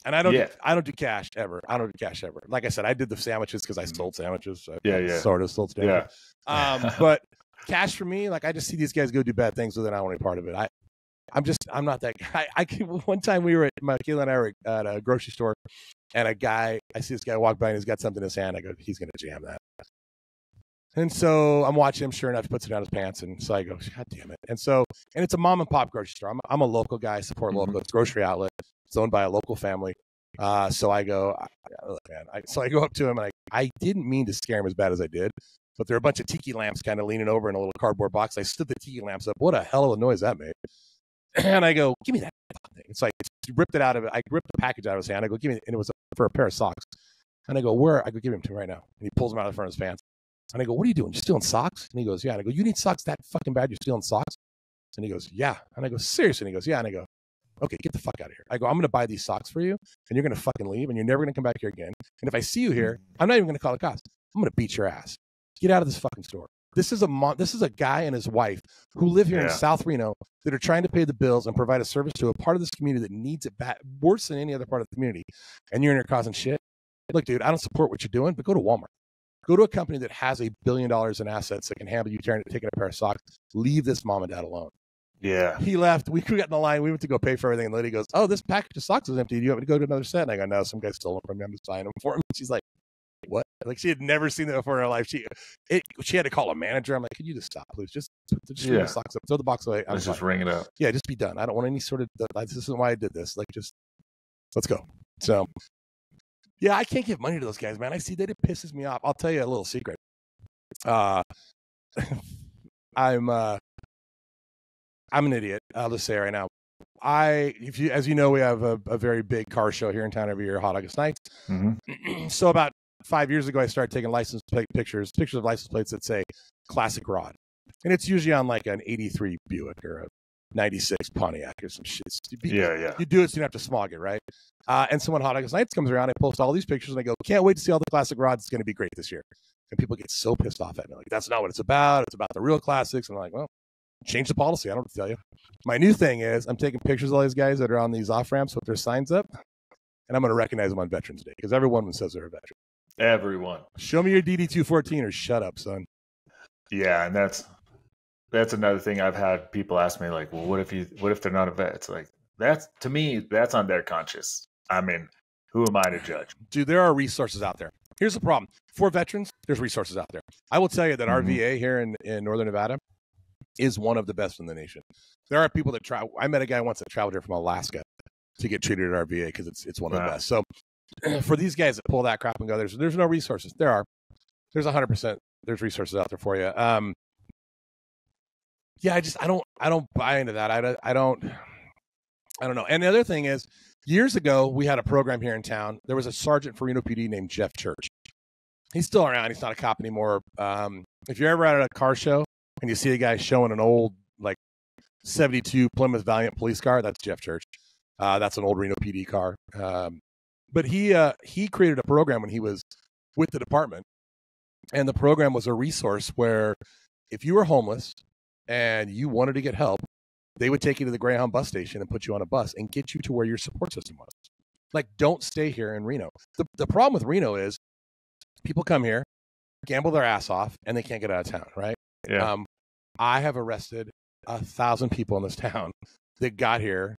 And I don't do cash ever. I don't do cash ever. Like I said, I did the sandwiches because I sold sandwiches. Sort of sold sandwiches. Yeah. But cash for me, like I just see these guys go do bad things with it. I don't want any part of it. I'm not that guy. One time Michaela and I were at a grocery store, and I see this guy walk by and he's got something in his hand. I go, he's going to jam that. And so I'm watching him. Sure enough, he puts it down his pants. And so I go, God damn it. And it's a mom and pop grocery store. I'm a local guy. I support local. It's a grocery outlet. It's owned by a local family. So I go, look, man. So I go up to him, and I didn't mean to scare him as bad as I did. But there are a bunch of tiki lamps kind of leaning over in a little cardboard box. I stood the tiki lamps up. What a hell of a noise that made. And I go, give me that thing. It's like, ripped it out of it. I ripped the package out of his hand. I go, give me it. And it was for a pair of socks. And I go, where? I go, give him to him right now. And he pulls them out of the front of his pants. And I go, what are you doing? You stealing socks? And he goes, yeah. And I go, you need socks that fucking bad? You're stealing socks? And he goes, yeah. And I go, seriously? And he goes, yeah. And I go, okay, get the fuck out of here. I go, I'm going to buy these socks for you, and you're going to fucking leave, and you're never going to come back here again. And if I see you here, I'm not even going to call the cops. I'm going to beat your ass. Get out of this fucking store. This is a guy and his wife who live here in South Reno that are trying to pay the bills and provide a service to a part of this community that needs it bad, worse than any other part of the community. And you're in here causing shit. Look, dude, I don't support what you're doing, but go to Walmart. Go to a company that has $1 billion in assets that can handle you taking a pair of socks. Leave this mom and dad alone. Yeah. He left. We got in the line. We went to go pay for everything. And the lady goes, oh, this package of socks is empty. Do you want me to go to another set? And I go, no, some guy stole them from me. I'm just buying them for him. She's like, what? Like, she had never seen that before in her life. She had to call a manager. I'm like, could you just stop, please? Just bring the socks up. Throw the box away. Let's just ring it up. Yeah, just be done. I don't want any sort of, this isn't why I did this. Like, just, let's go. So, yeah, I can't give money to those guys, man. I see that. It pisses me off. I'll tell you a little secret. I'm an idiot. I'll just say right now. As you know, we have a very big car show here in town every year, Hot August Nights. Mm-hmm. So about 5 years ago, I started taking license plate pictures of license plates that say Classic Rod, and it's usually on like an '83 Buick or a '96 Pontiac or some shit. Yeah. You do it so you don't have to smog it, right? And so when Hot August Nights comes around, I post all these pictures and I go, can't wait to see all the classic rods. It's going to be great this year. And people get so pissed off at me, like, that's not what it's about. It's about the real classics. And I'm like, well, change the policy. I don't have to tell you. My new thing is I'm taking pictures of all these guys that are on these off ramps with their signs up, and I'm going to recognize them on Veterans Day because every one of them says they're a veteran. Everyone. Show me your DD-214 or shut up, son. Yeah, and that's another thing I've had people ask me, like, well, what if they're not a vet? It's like, to me, that's on their conscience. I mean, who am I to judge? Dude, there are resources out there. Here's the problem. For veterans, there's resources out there. I will tell you that our VA here in Northern Nevada is one of the best in the nation. There are people that travel. I met a guy once that traveled here from Alaska to get treated at our VA because it's one of the best. So for these guys that pull that crap and go, there's no resources. There's 100%. There's resources out there for you. Yeah, I don't buy into that. I don't know. And the other thing is, years ago, we had a program here in town. There was a sergeant for Reno PD named Jeff Church. He's still around. He's not a cop anymore. If you're ever at a car show and you see a guy showing an old, like, 72 Plymouth Valiant police car, that's Jeff Church. That's an old Reno PD car. But he created a program when he was with the department. And the program was a resource where if you were homeless and you wanted to get help, they would take you to the Greyhound bus station and put you on a bus and get you to where your support system was. Like, don't stay here in Reno. The problem with Reno is people come here, gamble their ass off, and they can't get out of town, right? Yeah. I have arrested 1,000 people in this town that got here,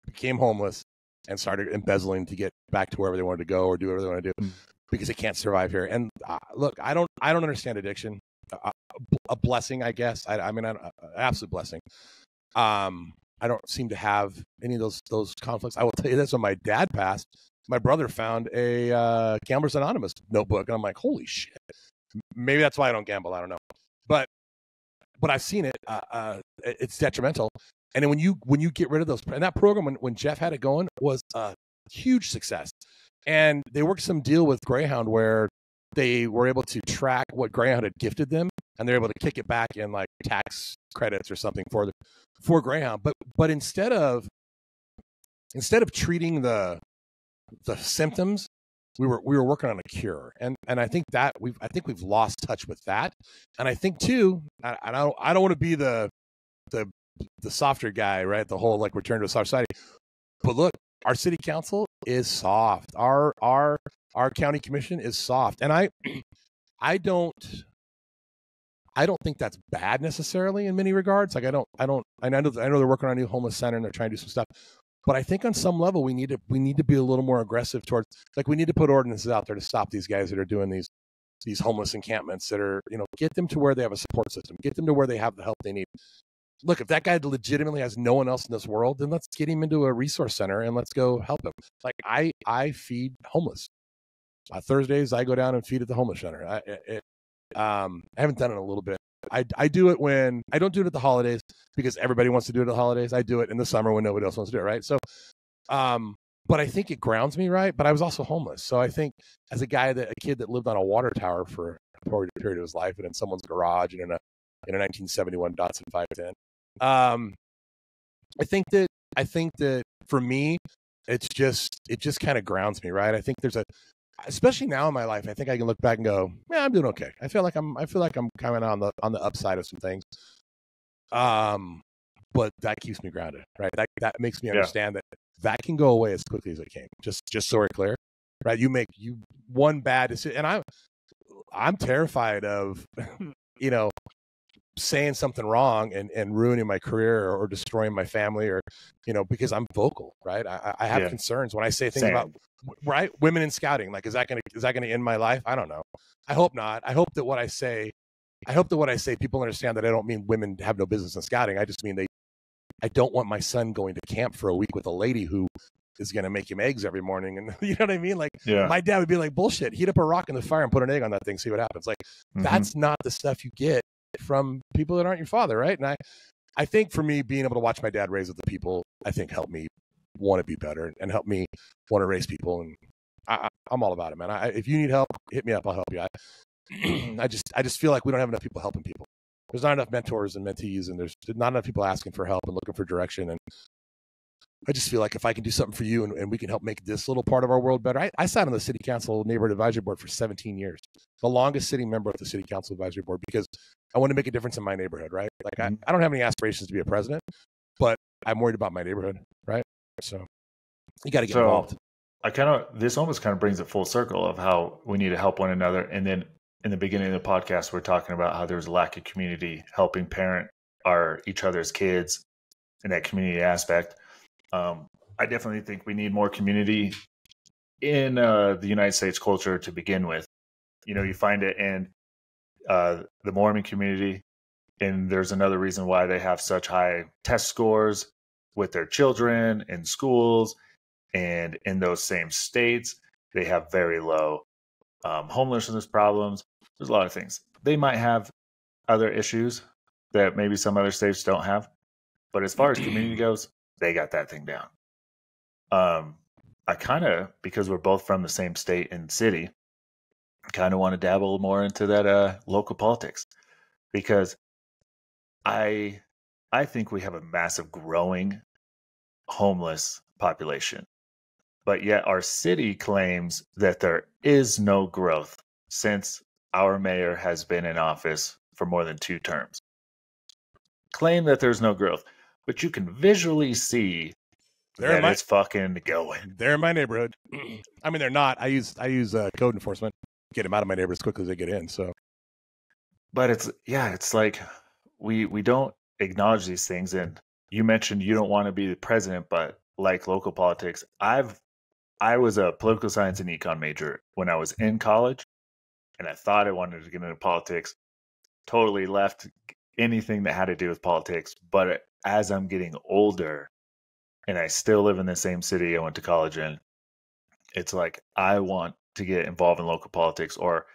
became homeless, and started embezzling to get back to wherever they wanted to go or do whatever they want to do because they can't survive here. And look, I don't understand addiction. A blessing, I guess. I mean, an absolute blessing. I don't seem to have any of those conflicts. I will tell you this: when my dad passed, my brother found a Gamblers Anonymous notebook, and I'm like, holy shit! Maybe that's why I don't gamble. I don't know, but I've seen it. It's detrimental. And then when you get rid of those, and that program when Jeff had it going was a huge success. And they worked some deal with Greyhound where they were able to track what Greyhound had gifted them, and they're able to kick it back in like tax credits or something for Greyhound. But instead of treating the symptoms, we were working on a cure. And I think that we've lost touch with that. And I think too, I don't want to be the softer guy, right? The whole like return to a soft society. But look, our city council is soft. Our county commission is soft, and I don't think that's bad necessarily in many regards. Like I know they're working on a new homeless center and they're trying to do some stuff. But I think on some level we need to be a little more aggressive towards, like, we need to put ordinances out there to stop these guys that are doing these homeless encampments that are, get them to where they have a support system, get them to where they have the help they need. Look, if that guy legitimately has no one else in this world, then let's get him into a resource center and let's go help him. Like I feed homeless. Thursdays I go down and feed at the homeless center. I haven't done it in a little bit. I do it when I don't do it at the holidays because everybody wants to do it at the holidays. I do it in the summer when nobody else wants to do it, right? So, but I think it grounds me, right? But I was also homeless, so I think as a kid that lived on a water tower for a period of his life, and in someone's garage, and in a 1971 Datsun 510, I think that for me, it just kind of grounds me, right? I think especially now in my life, I think I can look back and go, "Yeah, I'm doing okay." I feel like I'm kind of on the upside of some things. But that keeps me grounded, right? That makes me understand that can go away as quickly as it came. Just so we're clear, right? You make one bad decision, and I'm terrified of, saying something wrong and ruining my career or destroying my family, or, because I'm vocal, right? I have concerns when I say things about, right, women in scouting. Like, is that gonna end my life? I don't know. I hope not. I hope that what I say, people understand that I don't mean women have no business in scouting. I just mean I don't want my son going to camp for a week with a lady who is going to make him eggs every morning. And you know what I mean? Like, my dad would be like, bullshit, heat up a rock in the fire and put an egg on that thing, see what happens. Like, that's not the stuff you get from people that aren't your father, right? And I think for me, being able to watch my dad raise other people, I think helped me want to be better and helped me want to raise people. And I'm all about it, man. If you need help, hit me up. I'll help you. I just feel like we don't have enough people helping people. There's not enough mentors and mentees, and there's not enough people asking for help and looking for direction. And I just feel like if I can do something for you and we can help make this little part of our world better. I sat on the city council neighborhood advisory board for 17 years, the longest sitting member of the city council advisory board, because I want to make a difference in my neighborhood, right? Like, I don't have any aspirations to be a president, but I'm worried about my neighborhood, right? So you got to get involved. This almost kind of brings it full circle of how we need to help one another. And then in the beginning of the podcast, we're talking about how there's a lack of community helping parent each other's kids in that community aspect. I definitely think we need more community in the United States culture to begin with. You find it in the Mormon community, and there's another reason why they have such high test scores with their children in schools, and in those same states, they have very low homelessness problems. There's a lot of things. They might have other issues that maybe some other states don't have, but as far as community goes, they got that thing down. I kind of, because we're both from the same state and city, kind of want to dabble more into that local politics, because I think we have a massive growing homeless population, but yet our city claims that there is no growth since our mayor has been in office for more than 2 terms. Claim that there's no growth, but you can visually see that it's fucking going. They're in my neighborhood. I mean, they're not. I use code enforcement, get them out of my neighborhood as quickly as they get in. So, but it's like we don't acknowledge these things. And you mentioned you don't want to be the president, but like local politics, I was a political science and econ major when I was in college, and I thought I wanted to get into politics. Totally left anything that had to do with politics. But as I'm getting older, and I still live in the same city I went to college in, it's like I want to get involved in local politics. Or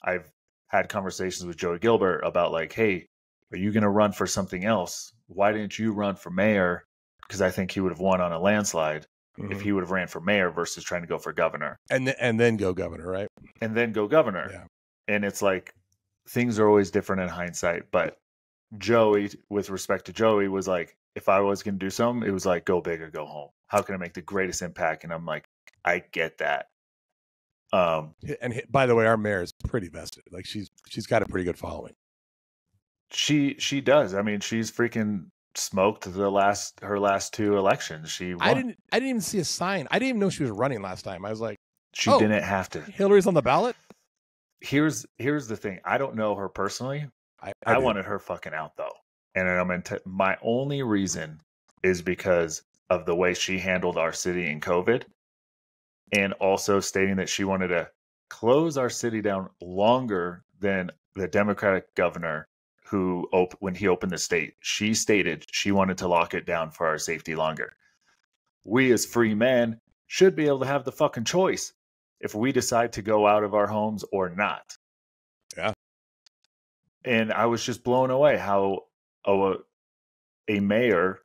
I've had conversations with Joey Gilbert about, like, hey, are you going to run for something else? Why didn't you run for mayor? Because I think he would have won on a landslide if he would have ran for mayor versus trying to go for governor. And then go governor, right? And then go governor. Yeah. And it's like, things are always different in hindsight. But Joey, with respect to Joey, was like, if I was going to do something, it was like, go big or go home. How can I make the greatest impact? And I'm like, I get that. And by the way, our mayor is pretty vested. Like, she's got a pretty good following. She does. I mean, she's freaking smoked her last two elections. She won. I didn't even see a sign. I didn't even know she was running last time. I was like, she didn't have to. Hillary's on the ballot. Here's the thing. I don't know her personally. I wanted her fucking out though, and my only reason is because of the way she handled our city in COVID, and also stating that she wanted to close our city down longer than the Democratic governor who, when he opened the state, she stated she wanted to lock it down for our safety longer. We as free men should be able to have the fucking choice if we decide to go out of our homes or not. Yeah. And I was just blown away how a mayor,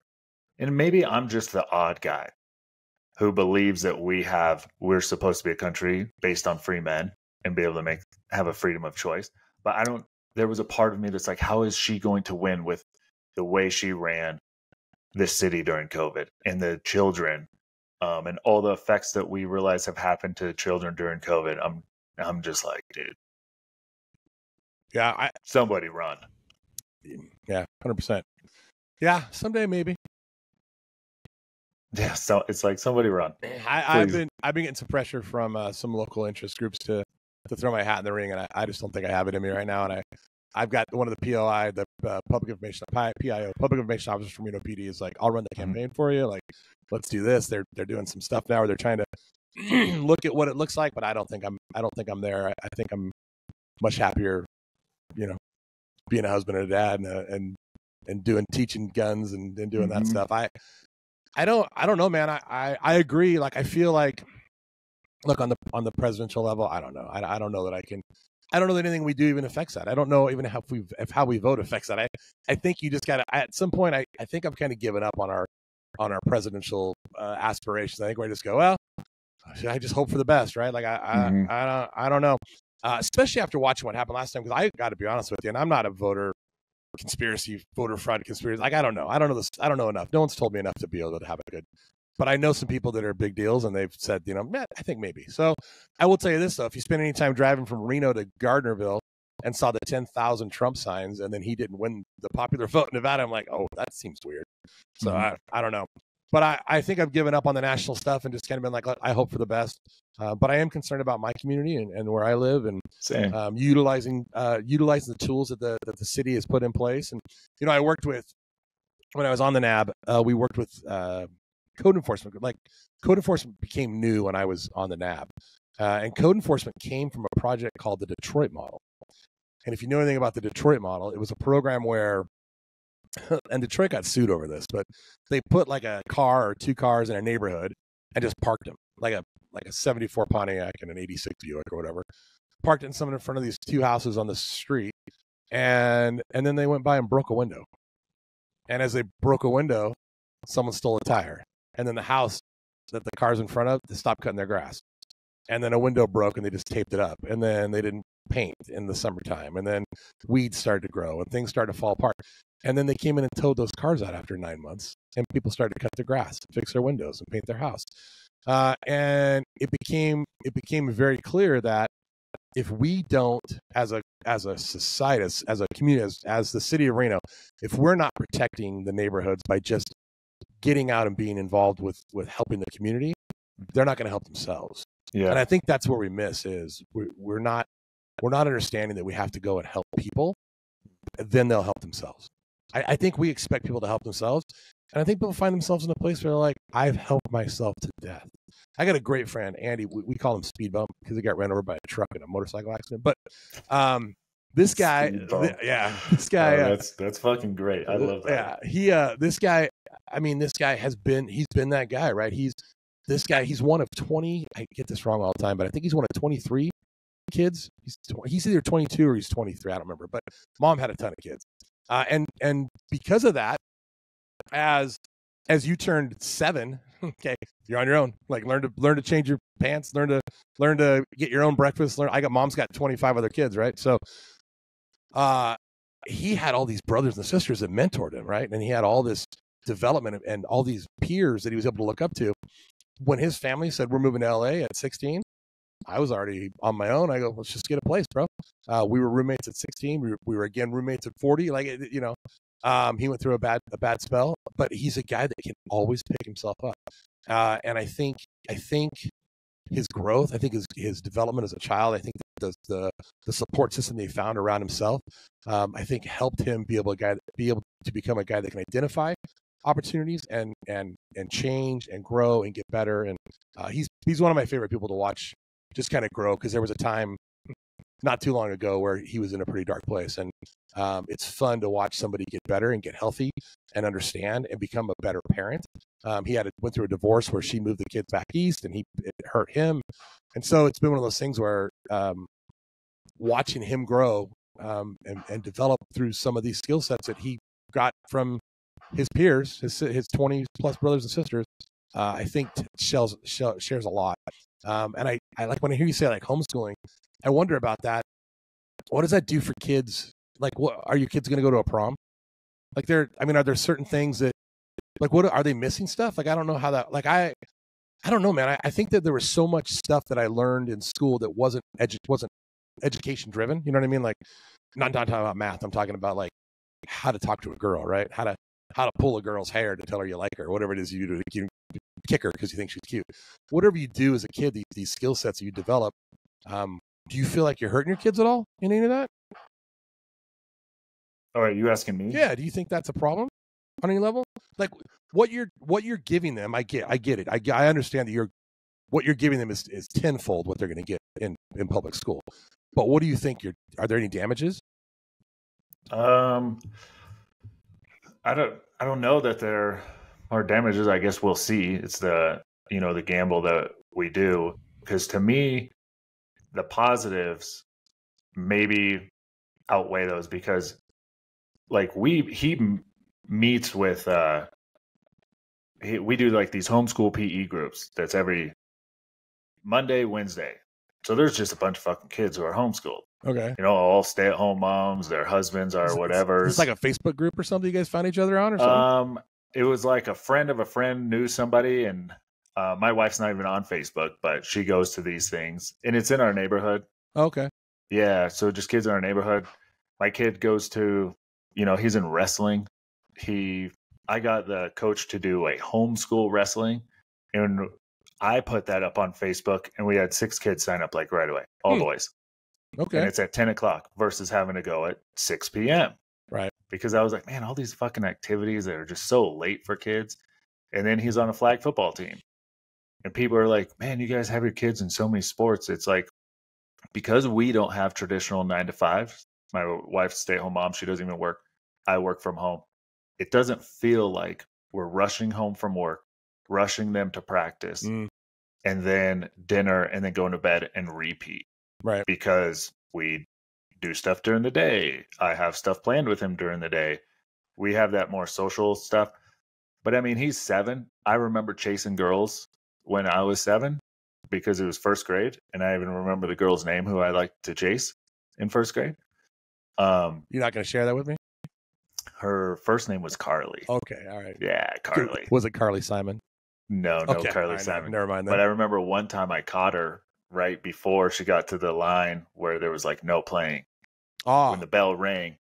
and maybe I'm just the odd guy who believes that we're supposed to be a country based on free men and be able to have a freedom of choice. But there was a part of me that's like, how is she going to win with the way she ran this city during COVID and the children, and all the effects that we realize have happened to children during COVID? I'm just like, dude. Yeah. Somebody run. Yeah. 100%. Yeah. Someday, maybe. Yeah. So it's like, somebody run. I've been getting some pressure from some local interest groups to throw my hat in the ring, and I just don't think I have it in me right now. And I've got one of the POI, the public information PIO, public information officers from Reno PD is like, I'll run the campaign for you. Like, let's do this. They're doing some stuff now where they're trying to look at what it looks like, but I don't think I'm there. I think I'm much happier, being a husband and a dad and teaching guns and doing that stuff. I don't know, man. I agree. Like, I feel like, look, on the presidential level, I don't know. I don't know that I don't know that anything we do even affects that. I don't know even if how we vote affects that. I think you just gotta, at some point, I think I've kind of given up on our presidential aspirations. I think we just go, well, I just hope for the best, right? Like I don't know. Especially after watching what happened last time, because I got to be honest with you, and I'm not a voter fraud conspiracy. Like, I don't know this. I don't know enough. No one's told me enough to be able to have a good. But I know some people that are big deals, and they've said, I think maybe. So I will tell you this, though. If you spend any time driving from Reno to Gardnerville and saw the 10,000 Trump signs, and then he didn't win the popular vote in Nevada, I'm like, oh, that seems weird. So I don't know. But I think I've given up on the national stuff and just kind of been like, I hope for the best. But I am concerned about my community and where I live, and utilizing the tools that the city has put in place. And, I worked with, when I was on the NAB, we worked with code enforcement. Like, code enforcement became new when I was on the NAB. And code enforcement came from a project called the Detroit model. And if you know anything about the Detroit model, it was a program where, and Detroit got sued over this, but they put like a car or two cars in a neighborhood and just parked them, like a 74 Pontiac and an 86 Buick or whatever, parked in someone in front of these two houses on the street, and then they went by and broke a window. And as they broke a window, someone stole a tire. And then the house that the car's in front of, they stopped cutting their grass. And then a window broke and they just taped it up. And then they didn't paint in the summertime. And then weeds started to grow and things started to fall apart. And then they came in and towed those cars out after 9 months. And people started to cut their grass, fix their windows, and paint their house. And it became very clear that if we don't, as a society, as a community, as the city of Reno, if we're not protecting the neighborhoods by just getting out and being involved with helping the community, they're not going to help themselves. Yeah. And I think that's where we miss is we're not understanding that we have to go and help people, then they'll help themselves. I think we expect people to help themselves, and I think people find themselves in a place where they're like, I've helped myself to death. I got a great friend, Andy. We call him Speed Bump because he got ran over by a truck in a motorcycle accident. But this guy, this guy, that's fucking great. I love that. Yeah, this guy. I mean, he's been that guy, right? He's one of 20. I get this wrong all the time, but I think he's one of 23 kids. He's either 22 or he's 23. I don't remember. But mom had a ton of kids, and because of that, as you turned 7, okay, you're on your own. Like, learn to change your pants, learn to get your own breakfast. Mom's got 25 other kids, right? So, he had all these brothers and sisters that mentored him, right? And he had all this development and all these peers that he was able to look up to. When his family said, we're moving to LA at 16, I was already on my own. I go, let's just get a place, bro. We were roommates at 16. We were again roommates at 40. Like, He went through a bad spell, but he's a guy that can always pick himself up. And I think his growth, I think his development as a child, I think the support system they found around himself, I think helped him be able to become a guy that can identify opportunities and change and grow and get better. And he's one of my favorite people to watch, just kind of grow, because there was a time not too long ago where he was in a pretty dark place, and it's fun to watch somebody get better and get healthy and understand and become a better parent. He went through a divorce where she moved the kids back east, and it hurt him, and so it's been one of those things where watching him grow and develop through some of these skill sets that he got from his peers, his 20 plus brothers and sisters, I think shares a lot. And I like when I hear you say like homeschooling, I wonder about that. What does that do for kids? Like, what are your kids going to go to a prom? Like, are there certain things that, like, what are they missing stuff? Like, I don't know how that, like, I don't know, man. I think that there was so much stuff that I learned in school that wasn't education driven. You know what I mean? Like, not talking about math. I'm talking about like how to talk to a girl, right? How to pull a girl's hair to tell her you like her, whatever it is you do. You kick her because you think she's cute. Whatever you do as a kid, these skill sets that you develop. Do you feel like you're hurting your kids at all in any of that? All right, you asking me? Yeah. Do you think that's a problem on any level? Like what you're giving them, I get it. I understand that what you're giving them is tenfold what they're going to get in public school. But what do you think? Are there any damages? I don't know that there are damages. I guess we'll see. It's the gamble that we do, because to me, the positives maybe outweigh those, because like he meets with we do like these homeschool PE groups that's every Monday, Wednesday. So there's just a bunch of fucking kids who are homeschooled. Okay. All stay-at-home moms, their husbands are whatever. It's like a Facebook group or something you guys found each other on or something? It was like a friend of a friend knew somebody, and my wife's not even on Facebook, but she goes to these things, and it's in our neighborhood. Okay. Yeah, so just kids in our neighborhood. My kid goes to, he's in wrestling. I got the coach to do a homeschool wrestling, and I put that up on Facebook, and we had 6 kids sign up like right away, all boys. Okay. And it's at 10 o'clock versus having to go at 6 p.m. Right. Because I was like, man, all these fucking activities that are just so late for kids. And then he's on a flag football team. And people are like, man, you guys have your kids in so many sports. It's like, because we don't have traditional 9 to 5, my wife's a stay-at-home mom. She doesn't even work. I work from home. It doesn't feel like we're rushing home from work, rushing them to practice, and then dinner, and then going to bed and repeat. Right. Because we do stuff during the day. I have stuff planned with him during the day. We have that more social stuff. But I mean, he's 7. I remember chasing girls when I was 7 because it was first grade. And I even remember the girl's name who I liked to chase in first grade. You're not going to share that with me? Her first name was Carly. Okay. All right. Yeah, Carly. Was it Carly Simon? No, okay. Carly right, Simon. Never mind that. But I remember one time I caught her right before she got to the line where there was like no playing. When the bell rang,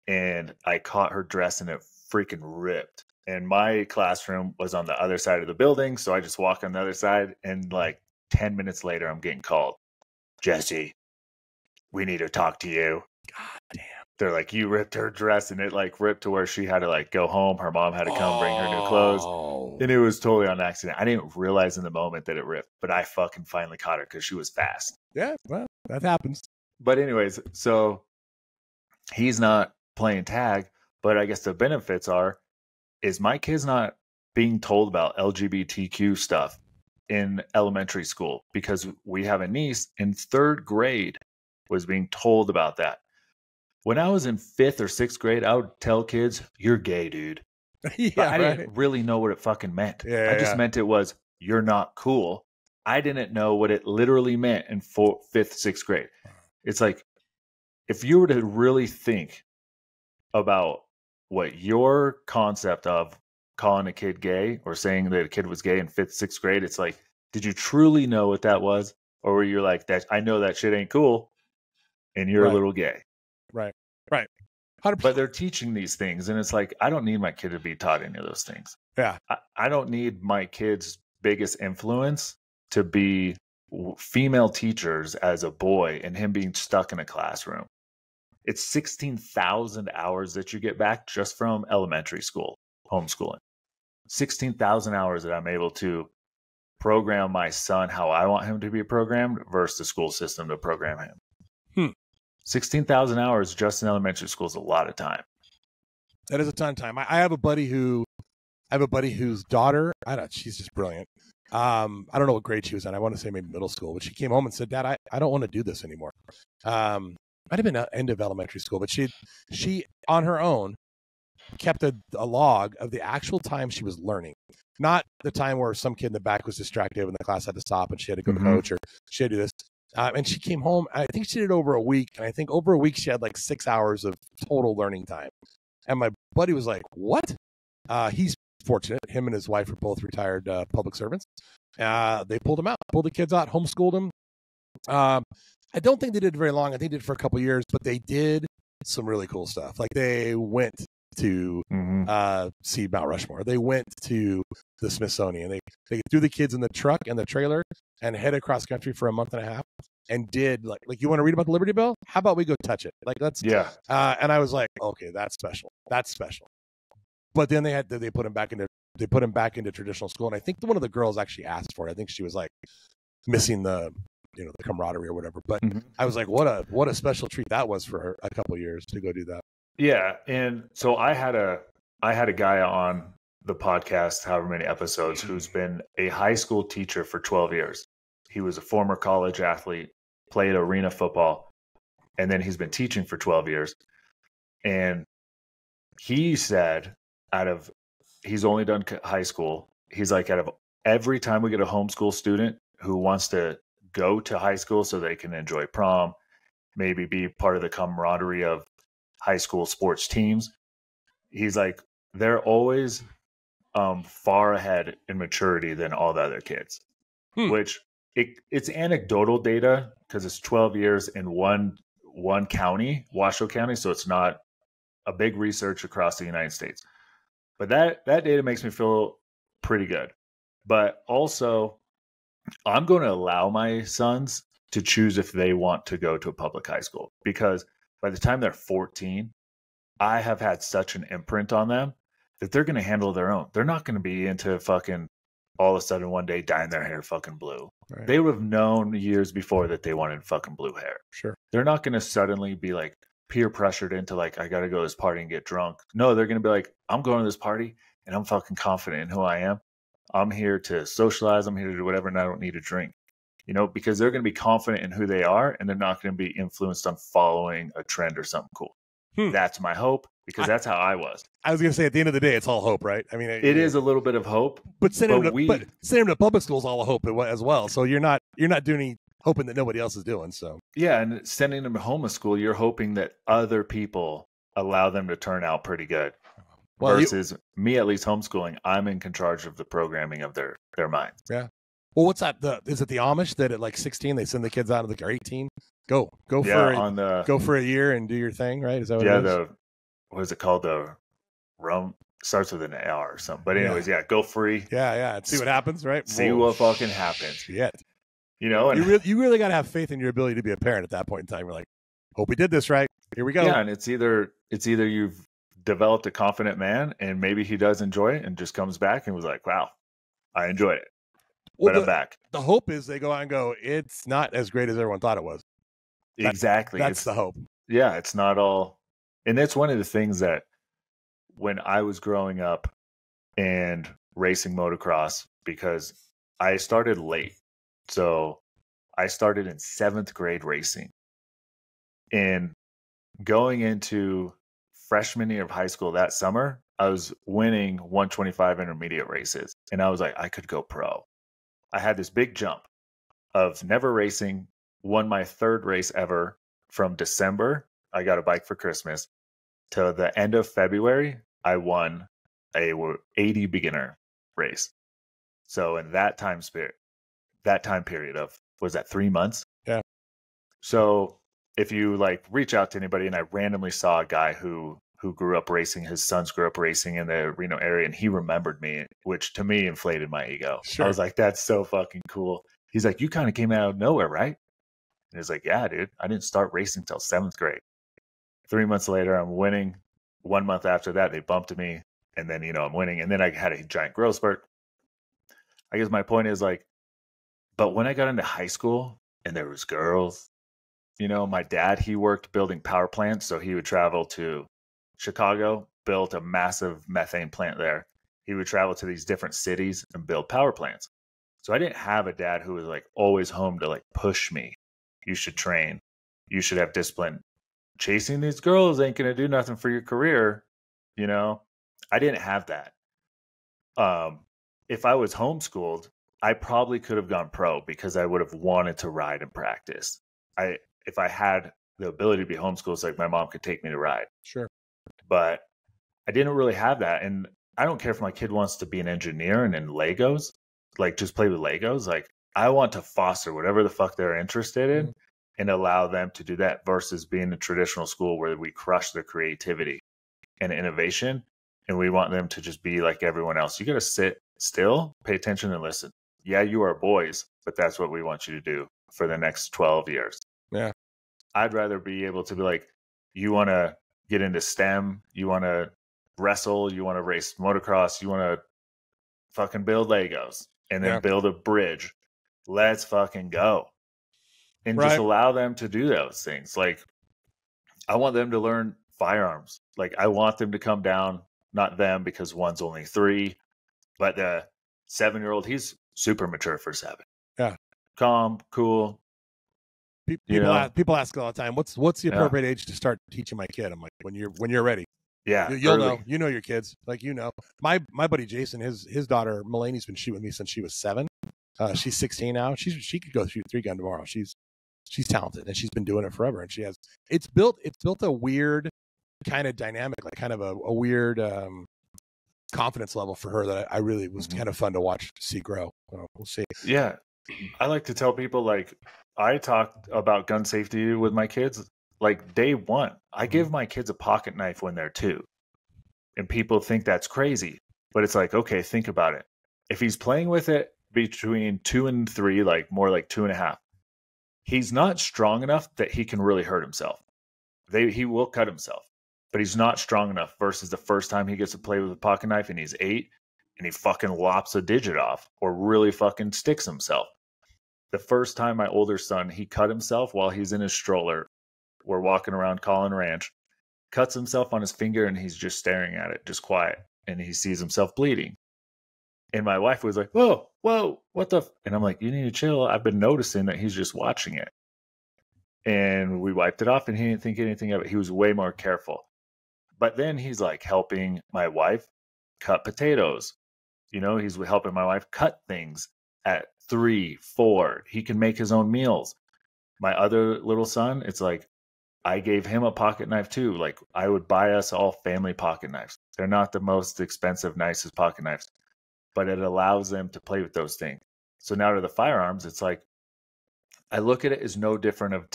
and I caught her dress and it freaking ripped. And my classroom was on the other side of the building, so I just walk on the other side, and like 10 minutes later, I'm getting called. Jesse, we need to talk to you. God damn. They're like, you ripped her dress, and it like ripped to where she had to like go home. Her mom had to come bring her new clothes. And it was totally on accident. I didn't realize in the moment that it ripped, but I fucking finally caught her because she was fast. Yeah, well, that happens. But anyways, so he's not playing tag, but I guess the benefits is my kid's not being told about LGBTQ stuff in elementary school, because we have a niece in 3rd grade was being told about that. When I was in 5th or 6th grade, I would tell kids, you're gay, dude. Yeah, but I didn't really know what it fucking meant. I just meant it was, you're not cool. I didn't know what it literally meant in 5th, 6th grade. It's like, if you were to really think about what your concept of calling a kid gay or saying that a kid was gay in 5th, 6th grade, it's like, did you truly know what that was? Or were you like, that? I know that shit ain't cool, and you're a little gay. Right. but they're teaching these things. And it's like, I don't need my kid to be taught any of those things. Yeah. I don't need my kid's biggest influence to be female teachers as a boy and him being stuck in a classroom. It's 16,000 hours that you get back just from elementary school, homeschooling. 16,000 hours that I'm able to program my son how I want him to be programmed versus the school system to program him. 16,000 hours just in elementary school is a lot of time. That is a ton of time. I have a buddy whose daughter, she's just brilliant. I don't know what grade she was in. I want to say maybe middle school, but she came home and said, Dad, I don't want to do this anymore. Might have been end of elementary school, but she on her own kept a log of the actual time she was learning, not the time where some kid in the back was distracted and the class had to stop and she had to go to coach or she had to do this. And she came home, I think she did it over a week. And I think over a week, she had like 6 hours of total learning time. And my buddy was like, what? He's fortunate. Him and his wife are both retired public servants. They pulled the kids out, homeschooled them. I don't think they did very long. I think they did for a couple of years, but they did some really cool stuff. Like they went to see Mount Rushmore. They went to the Smithsonian. They threw the kids in the truck and the trailer and headed across country for a month and a half and did like you want to read about the Liberty Bell? How about we go touch it? Like let's and I was like, okay, that's special. That's special. But then they put him back into traditional school, and I think one of the girls actually asked for it. I think she was like missing the camaraderie or whatever. But I was like, what a special treat that was for her a couple of years to go do that. Yeah, and so I had a guy on the podcast, however many episodes, who's been a high school teacher for 12 years. He was a former college athlete, played arena football, and then he's been teaching for 12 years. And he said he's only done high school. He's like, out of every time we get a homeschool student who wants to go to high school so they can enjoy prom, maybe be part of the camaraderie of high school sports teams, he's like, they're always far ahead in maturity than all the other kids, which it's anecdotal data because it's 12 years in one county, Washoe County. So it's not a big research across the United States, but that data makes me feel pretty good. But also I'm going to allow my sons to choose if they want to go to a public high school, because by the time they're 14, I have had such an imprint on them that they're going to handle their own. They're not going to be into fucking all of a sudden one day dyeing their hair fucking blue. Right. They would have known years before that they wanted fucking blue hair. Sure. They're not going to suddenly be like peer pressured into like, I got to go to this party and get drunk. No, they're going to be like, I'm going to this party and I'm fucking confident in who I am. I'm here to socialize. I'm here to do whatever, and I don't need a drink. Because they're going to be confident in who they are, and they're not going to be influenced on following a trend or something cool. That's my hope, because that's how I was. I was going to say, at the end of the day, it's all hope, right? I mean, it is a little bit of hope, but sending them to public school is all hope as well. So you're not doing any hoping that nobody else is doing. So yeah, and sending them to homeschool, you're hoping that other people allow them to turn out pretty good. Well, versus me, at least homeschooling, I'm in charge of the programming of their minds. Yeah. Well, what's that? Is it the Amish that at like 16 they send the kids out of the 18? Go for a year and do your thing, right? Is that what it is? What is it called? The Rum starts with an R or something. But anyways, go free. Yeah. See what happens, right? See what fucking happens. Shit. And you really got to have faith in your ability to be a parent at that point in time. You're like, hope we did this right. Here we go. Yeah, and it's either you've developed a confident man and maybe he does enjoy it and just comes back and was like, wow, I enjoyed it. But I'm back. The hope is they go out and go, it's not as great as everyone thought it was. Exactly. That's the hope. Yeah, it's not all. And that's one of the things that when I was growing up and racing motocross, because I started late. So I started in 7th grade racing. And going into freshman year of high school that summer, I was winning 125 intermediate races. And I was like, I could go pro. I had this big jump of never racing, won my 3rd race ever from December. I got a bike for Christmas to the end of February. I won a 80 beginner race. So in that time period of, was that 3 months? Yeah. So if you like reach out to anybody, and I randomly saw a guy who grew up racing, his sons grew up racing in the Reno area, and he remembered me, which to me inflated my ego. Sure. I was like, that's so fucking cool. He's like, you kind of came out of nowhere, right? And he's like, yeah, dude, I didn't start racing till 7th grade. 3 months later, I'm winning. 1 month after that, they bumped me. And then, I'm winning. And then I had a giant growth spurt. I guess my point is like, but when I got into high school and there was girls, my dad, he worked building power plants. So he would travel to Chicago, built a massive methane plant there. He would travel to these different cities and build power plants. So I didn't have a dad who was like always home to like push me. You should train. You should have discipline. Chasing these girls ain't going to do nothing for your career. I didn't have that. If I was homeschooled, I probably could have gone pro because I would have wanted to ride and practice. If I had the ability to be homeschooled, it's like my mom could take me to ride. Sure. But I didn't really have that. And I don't care if my kid wants to be an engineer and in Legos, like just play with Legos. Like I want to foster whatever the fuck they're interested in and allow them to do that versus being a traditional school where we crush their creativity and innovation. And we want them to just be like everyone else. You got to sit still, pay attention and listen. Yeah, you are boys, but that's what we want you to do for the next 12 years. Yeah. I'd rather be able to be like, you want to get into STEM, you want to wrestle, you want to race motocross, you want to fucking build Legos and then build a bridge. Let's fucking go. And just allow them to do those things. Like, I want them to learn firearms. Like, I want them to come down, not them because one's only 3, but the 7-year-old, he's super mature for 7. Yeah. Calm, cool. People ask all the time, what's the appropriate age to start teaching my kid? I'm like, when you're ready. Yeah. You'll know. You know your kids. Like, my buddy Jason, his daughter Mulaney's been shooting with me since she was 7. She's 16 now. She could go shoot 3-gun tomorrow. She's talented and she's been doing it forever. And it's built a weird kind of dynamic, like kind of a weird confidence level for her that I really was kind of fun to watch, to see grow. We'll see. Yeah. I like to tell people, like, I talked about gun safety with my kids. Like day 1, I give my kids a pocket knife when they're 2. And people think that's crazy. But it's like, okay, think about it. If he's playing with it between 2 and 3, like more like 2.5, he's not strong enough that he can really hurt himself. He will cut himself, but he's not strong enough versus the first time he gets to play with a pocket knife and he's 8 and he fucking lops a digit off or really fucking sticks himself. The first time my older son, he cut himself while he's in his stroller. We're walking around Collin Ranch, cuts himself on his finger and he's just staring at it, just quiet. And he sees himself bleeding. And my wife was like, whoa, what the? And I'm like, you need to chill. I've been noticing that he's just watching it. And we wiped it off and he didn't think anything of it. He was way more careful. But then he's like helping my wife cut potatoes. He's helping my wife cut things at 3, 4. He can make his own meals. My other little son, it's like, I gave him a pocket knife too. Like, I would buy us all family pocket knives. They're not the most expensive, nicest pocket knives, but it allows them to play with those things. So now to the firearms, it's like, I look at it as no different of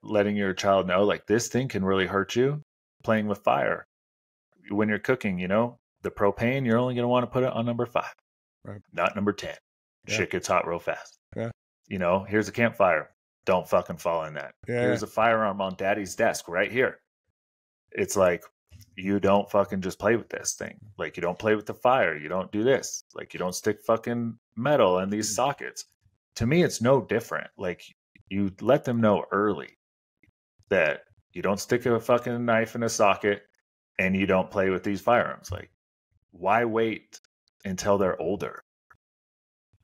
letting your child know, like, this thing can really hurt you playing with fire. When you're cooking, the propane, you're only going to want to put it on number 5, right? Not number 10. Yeah. Shit gets hot real fast. Yeah. Here's a campfire. Don't fucking fall in that. Yeah. Here's a firearm on daddy's desk right here. It's like, you don't fucking just play with this thing. Like, you don't play with the fire. You don't do this. Like, you don't stick fucking metal in these sockets. To me, it's no different. Like, you let them know early that you don't stick a fucking knife in a socket and you don't play with these firearms. Like, why wait until they're older?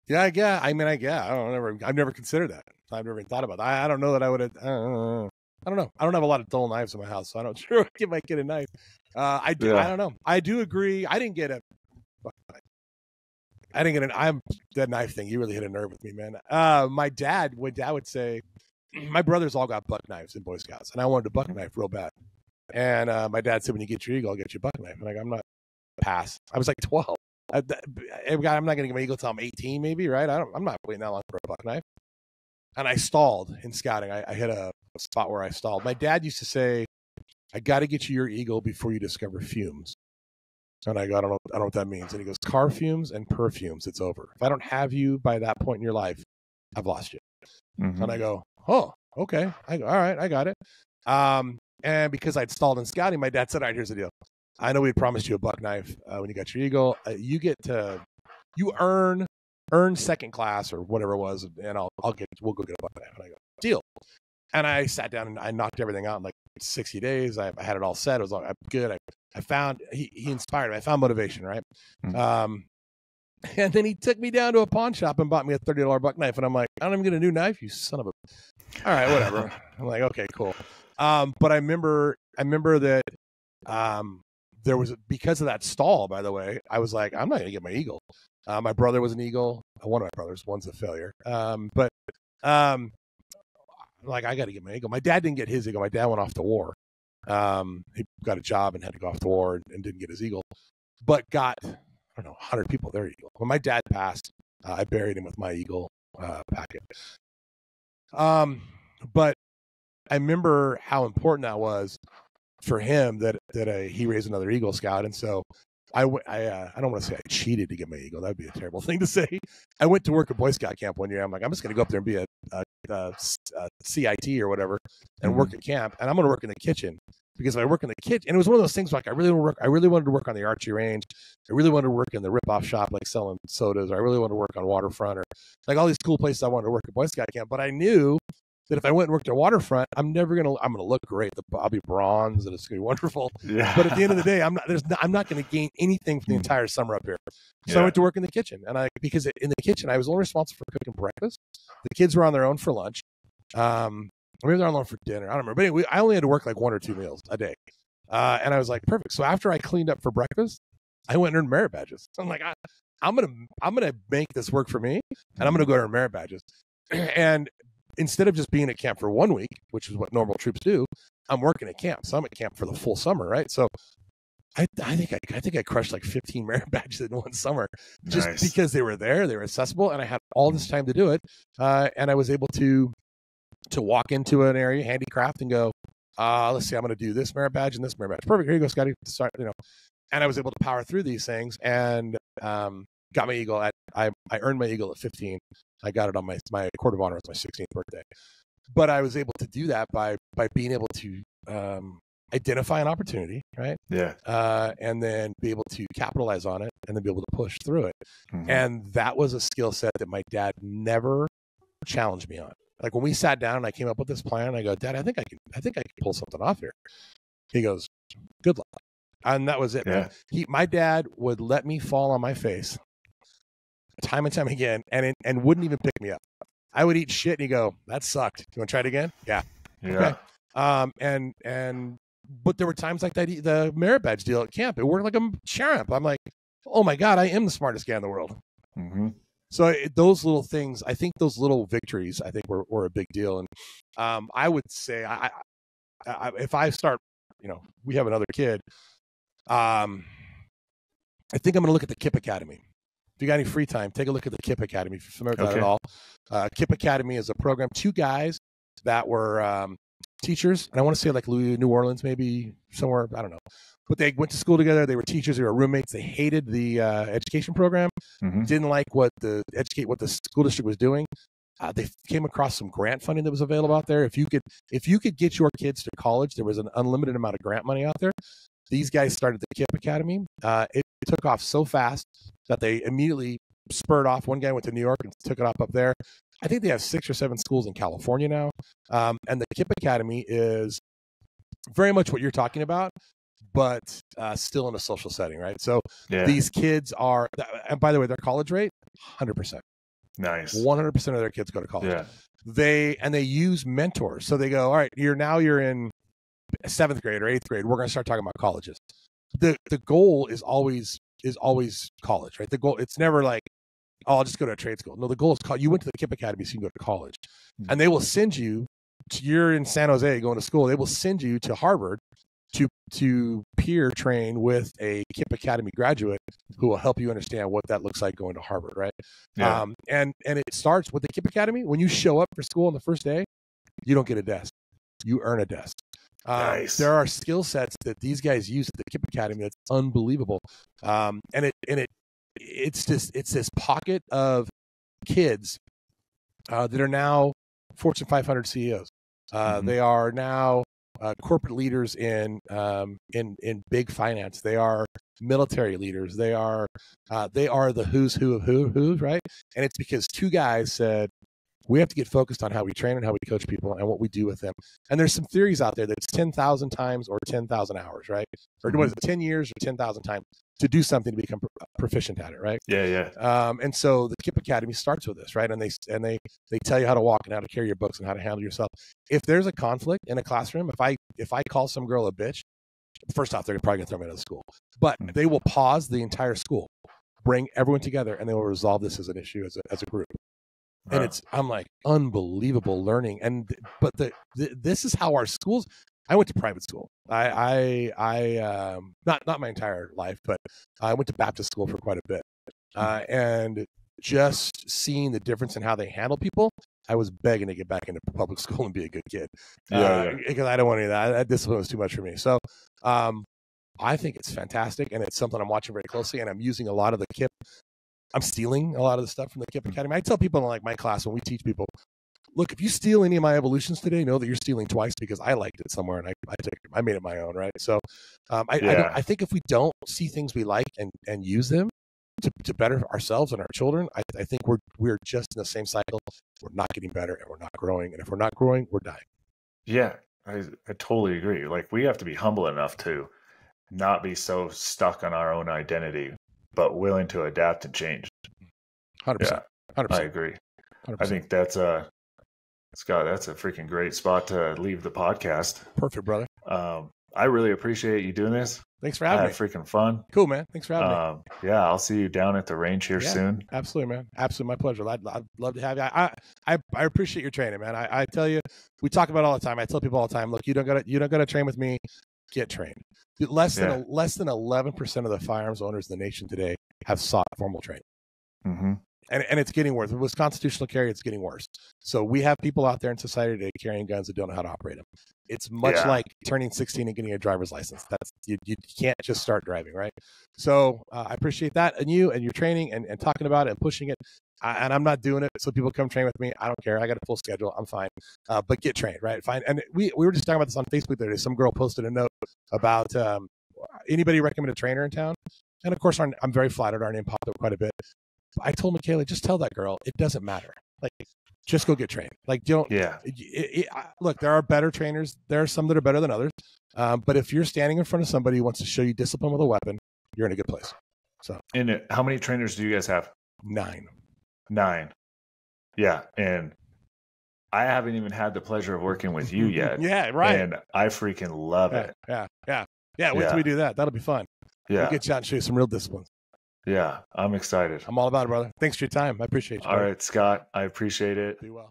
Yeah, I guess. I don't know. I've never considered that. I've never even thought about that. I don't know that I would have. I don't know. I don't have a lot of dull knives in my house, so I don't sure give my kid a knife. I do. Yeah. I don't know. I do agree. I didn't get an. I'm that knife thing. You really hit a nerve with me, man. My dad would say, my brothers all got buck knives in Boy Scouts, and I wanted a buck knife real bad. And my dad said, when you get your eagle, I'll get you a buck knife. And I'm not pass. I was like 12. I'm not going to get my eagle until I'm 18, maybe, right? I'm not waiting that long for a buck knife. And I stalled in scouting. I hit a spot where I stalled. My dad used to say, I got to get you your eagle before you discover fumes. And I go, I don't know what that means. And he goes, car fumes and perfumes, it's over. If I don't have you by that point in your life, I've lost you. Mm-hmm. And I go, oh, okay. I go, all right, I got it. And because I'd stalled in scouting, my dad said, all right, here's the deal. I know we had promised you a buck knife when you got your eagle. You earn second class or whatever it was, and we'll go get a buck knife. And I go, deal. And I sat down and I knocked everything out in like 60 days. I had it all set. It was all good. I found he inspired me. I found motivation, right? Mm-hmm. And then he took me down to a pawn shop and bought me a $30 buck knife. And I'm like, I don't even get a new knife, you son of a. All right, whatever. I'm like, okay, cool. But I remember that there was, because of that stall, by the way, I was like, I'm not going to get my eagle. My brother was an eagle. One of my brothers, one's a failure. But like, I got to get my eagle. My dad didn't get his eagle. My dad went off to war. He got a job and had to go off to war and didn't get his eagle, but got, I don't know, 100 people their eagle. When my dad passed, I buried him with my eagle packet. But I remember how important that was for him that he raised another Eagle Scout. And so I don't want to say I cheated to get my eagle. That'd be a terrible thing to say. I went to work at Boy Scout camp one year. I'm like, I'm just going to go up there and be a CIT or whatever and work at camp. And I'm going to work in the kitchen, because if I work in the kitchen, and it was one of those things like I really wanted to work on the archery range. I really wanted to work in the rip-off shop, like selling sodas. Or I really wanted to work on waterfront, or like all these cool places I wanted to work at Boy Scout camp. But I knew that if I went and worked at waterfront, I'm going to look great. I'll be bronze and it's going to be wonderful. Yeah. But at the end of the day, I'm not going to gain anything for the entire summer up here. So I went to work in the kitchen, and because in the kitchen, I was only responsible for cooking breakfast. The kids were on their own for lunch. Maybe they're on their own for dinner. I don't remember. But anyway, I only had to work like 1 or 2 meals a day. And I was like, perfect. So after I cleaned up for breakfast, I went and earned merit badges. So I'm like, I'm going to make this work for me, and I'm going to go to earn merit badges. And instead of just being at camp for 1 week, which is what normal troops do, I'm working at camp. So I'm at camp for the full summer, right? So I think I crushed like 15 merit badges in one summer, just because they were there, they were accessible, and I had all this time to do it. And I was able to walk into an area, handicraft, and go, let's see, I'm going to do this merit badge and this merit badge. Perfect. Here you go, Scotty. Start, and I was able to power through these things, and got my eagle I earned my eagle at 15. I got it on my court of honor. It was my 16th birthday. But I was able to do that by being able to identify an opportunity, right? Yeah. And then be able to capitalize on it, and then be able to push through it. Mm-hmm. And that was a skill set that my dad never challenged me on. Like when we sat down and I came up with this plan, I go, Dad, I think I can pull something off here. He goes, good luck. And that was it. Yeah. My dad would let me fall on my face time and time again, and wouldn't even pick me up. I would eat shit, and he'd go, that sucked. You want to try it again? Yeah. Okay. But there were times like that, the merit badge deal at camp, it worked like a champ. I'm like, oh my God, I am the smartest guy in the world. Mm-hmm. So those little things, I think those little victories, I think were a big deal. And I would say, if I start, we have another kid, I think I'm going to look at the KIPP Academy. If you got any free time, take a look at the KIPP Academy. If you're familiar with that at all. KIPP Academy is a program, 2 guys that were teachers. And I want to say like New Orleans, maybe somewhere, I don't know. But they went to school together. They were teachers. They were roommates. They hated the education program. Mm-hmm. Didn't like what the school district was doing. They came across some grant funding that was available out there. If you could get your kids to college, there was an unlimited amount of grant money out there. These guys started the KIPP Academy. It took off so fast that they immediately spurred off. One guy went to New York and took it up there. I think they have 6 or 7 schools in California now. And the KIPP Academy is very much what you're talking about, but still in a social setting, right? So these kids are, and by the way, their college rate, 100%. Nice. 100% of their kids go to college. Yeah. They use mentors. So they go, all right, you're in 7th grade or 8th grade. We're going to start talking about colleges. The goal is always college, right? The goal, it's never like, oh, I'll just go to a trade school. No, the goal is you went to the KIPP Academy, so you can go to college. Mm-hmm. And they will send you you're in San Jose going to school. They will send you to Harvard to peer train with a KIPP Academy graduate who will help you understand what that looks like going to Harvard, right? Yeah. And it starts with the KIPP Academy. When you show up for school on the first day, you don't get a desk. you earn a desk. Nice. There are skill sets that these guys use at the KIPP Academy that's unbelievable. And it's this pocket of kids that are now Fortune 500 CEOs. They are now corporate leaders in big finance. They are military leaders. They are the who's who of who's, right? And it's because two guys said, we have to get focused on how we train and how we coach people and what we do with them. And there's some theories out there that it's 10,000 times or 10,000 hours, right? Or what is it, 10 years or 10,000 times to do something to become proficient at it, right? Yeah. And so the KIPP Academy starts with this, right? And they tell you how to walk and how to carry your books and how to handle yourself. If there's a conflict in a classroom, if I call some girl a bitch, first off, they're probably gonna throw me out of school. But they will pause the entire school, bring everyone together, and they will resolve this as an issue as a group. And I'm like, unbelievable learning. But this is how our schools. I went to private school. I not my entire life, but I went to Baptist school for quite a bit. And just seeing the difference in how they handle people, I was begging to get back into public school and be a good kid. Because I don't want any of that. That discipline was too much for me. So I think it's fantastic, and it's something I'm watching very closely, and I'm using a lot of the KIPP. I'm stealing a lot of the stuff from the KIPP Academy. I tell people in like my class when we teach people, look, if you steal any of my evolutions today, know that you're stealing twice because I liked it somewhere and I made it my own, right? So I think if we don't see things we like and use them to better ourselves and our children, I think we're just in the same cycle. We're not getting better and we're not growing. And if we're not growing, we're dying. Yeah, I totally agree. Like, we have to be humble enough to not be so stuck on our own identity, but willing to adapt and change. 100%. Yeah, 100%. I agree. 100%. I think Scott, that's a freaking great spot to leave the podcast. Perfect, brother. I really appreciate you doing this. Thanks for having me. Freaking fun. Cool, man. Thanks for having me. Yeah, I'll see you down at the range here soon. Absolutely, man. Absolutely, my pleasure. I'd love to have you. I appreciate your training, man. I tell you, we talk about it all the time. I tell people all the time, look, you don't gotta train with me. Get trained. Less than 11% of the firearms owners in the nation today have sought formal training. Mm-hmm. And it's getting worse. With constitutional carry, it's getting worse. So we have people out there in society today carrying guns that don't know how to operate them. It's much like turning 16 and getting a driver's license. That's you can't just start driving, right? So I appreciate that and you and your training and talking about it and pushing it. And I'm not doing it so people come train with me. I don't care. I got a full schedule. I'm fine. But get trained, right? Fine. And we were just talking about this on Facebook the other day. Some girl posted a note about anybody recommend a trainer in town. And of course, I'm very flattered. Our name popped up quite a bit. I told Michaela, just tell that girl, it doesn't matter. Like, just go get trained. Like, don't. Yeah. Look, there are better trainers. There are some that are better than others. But if you're standing in front of somebody who wants to show you discipline with a weapon, you're in a good place. So. And how many trainers do you guys have? 9. 9. Yeah. And I haven't even had the pleasure of working with you yet. Yeah, right. And I freaking love it. Yeah. Wait till we do that. That'll be fun. Yeah. We'll get you out and show you some real disciplines. Yeah, I'm excited. I'm all about it, brother. Thanks for your time. I appreciate you. All right, Scott. I appreciate it. Be well.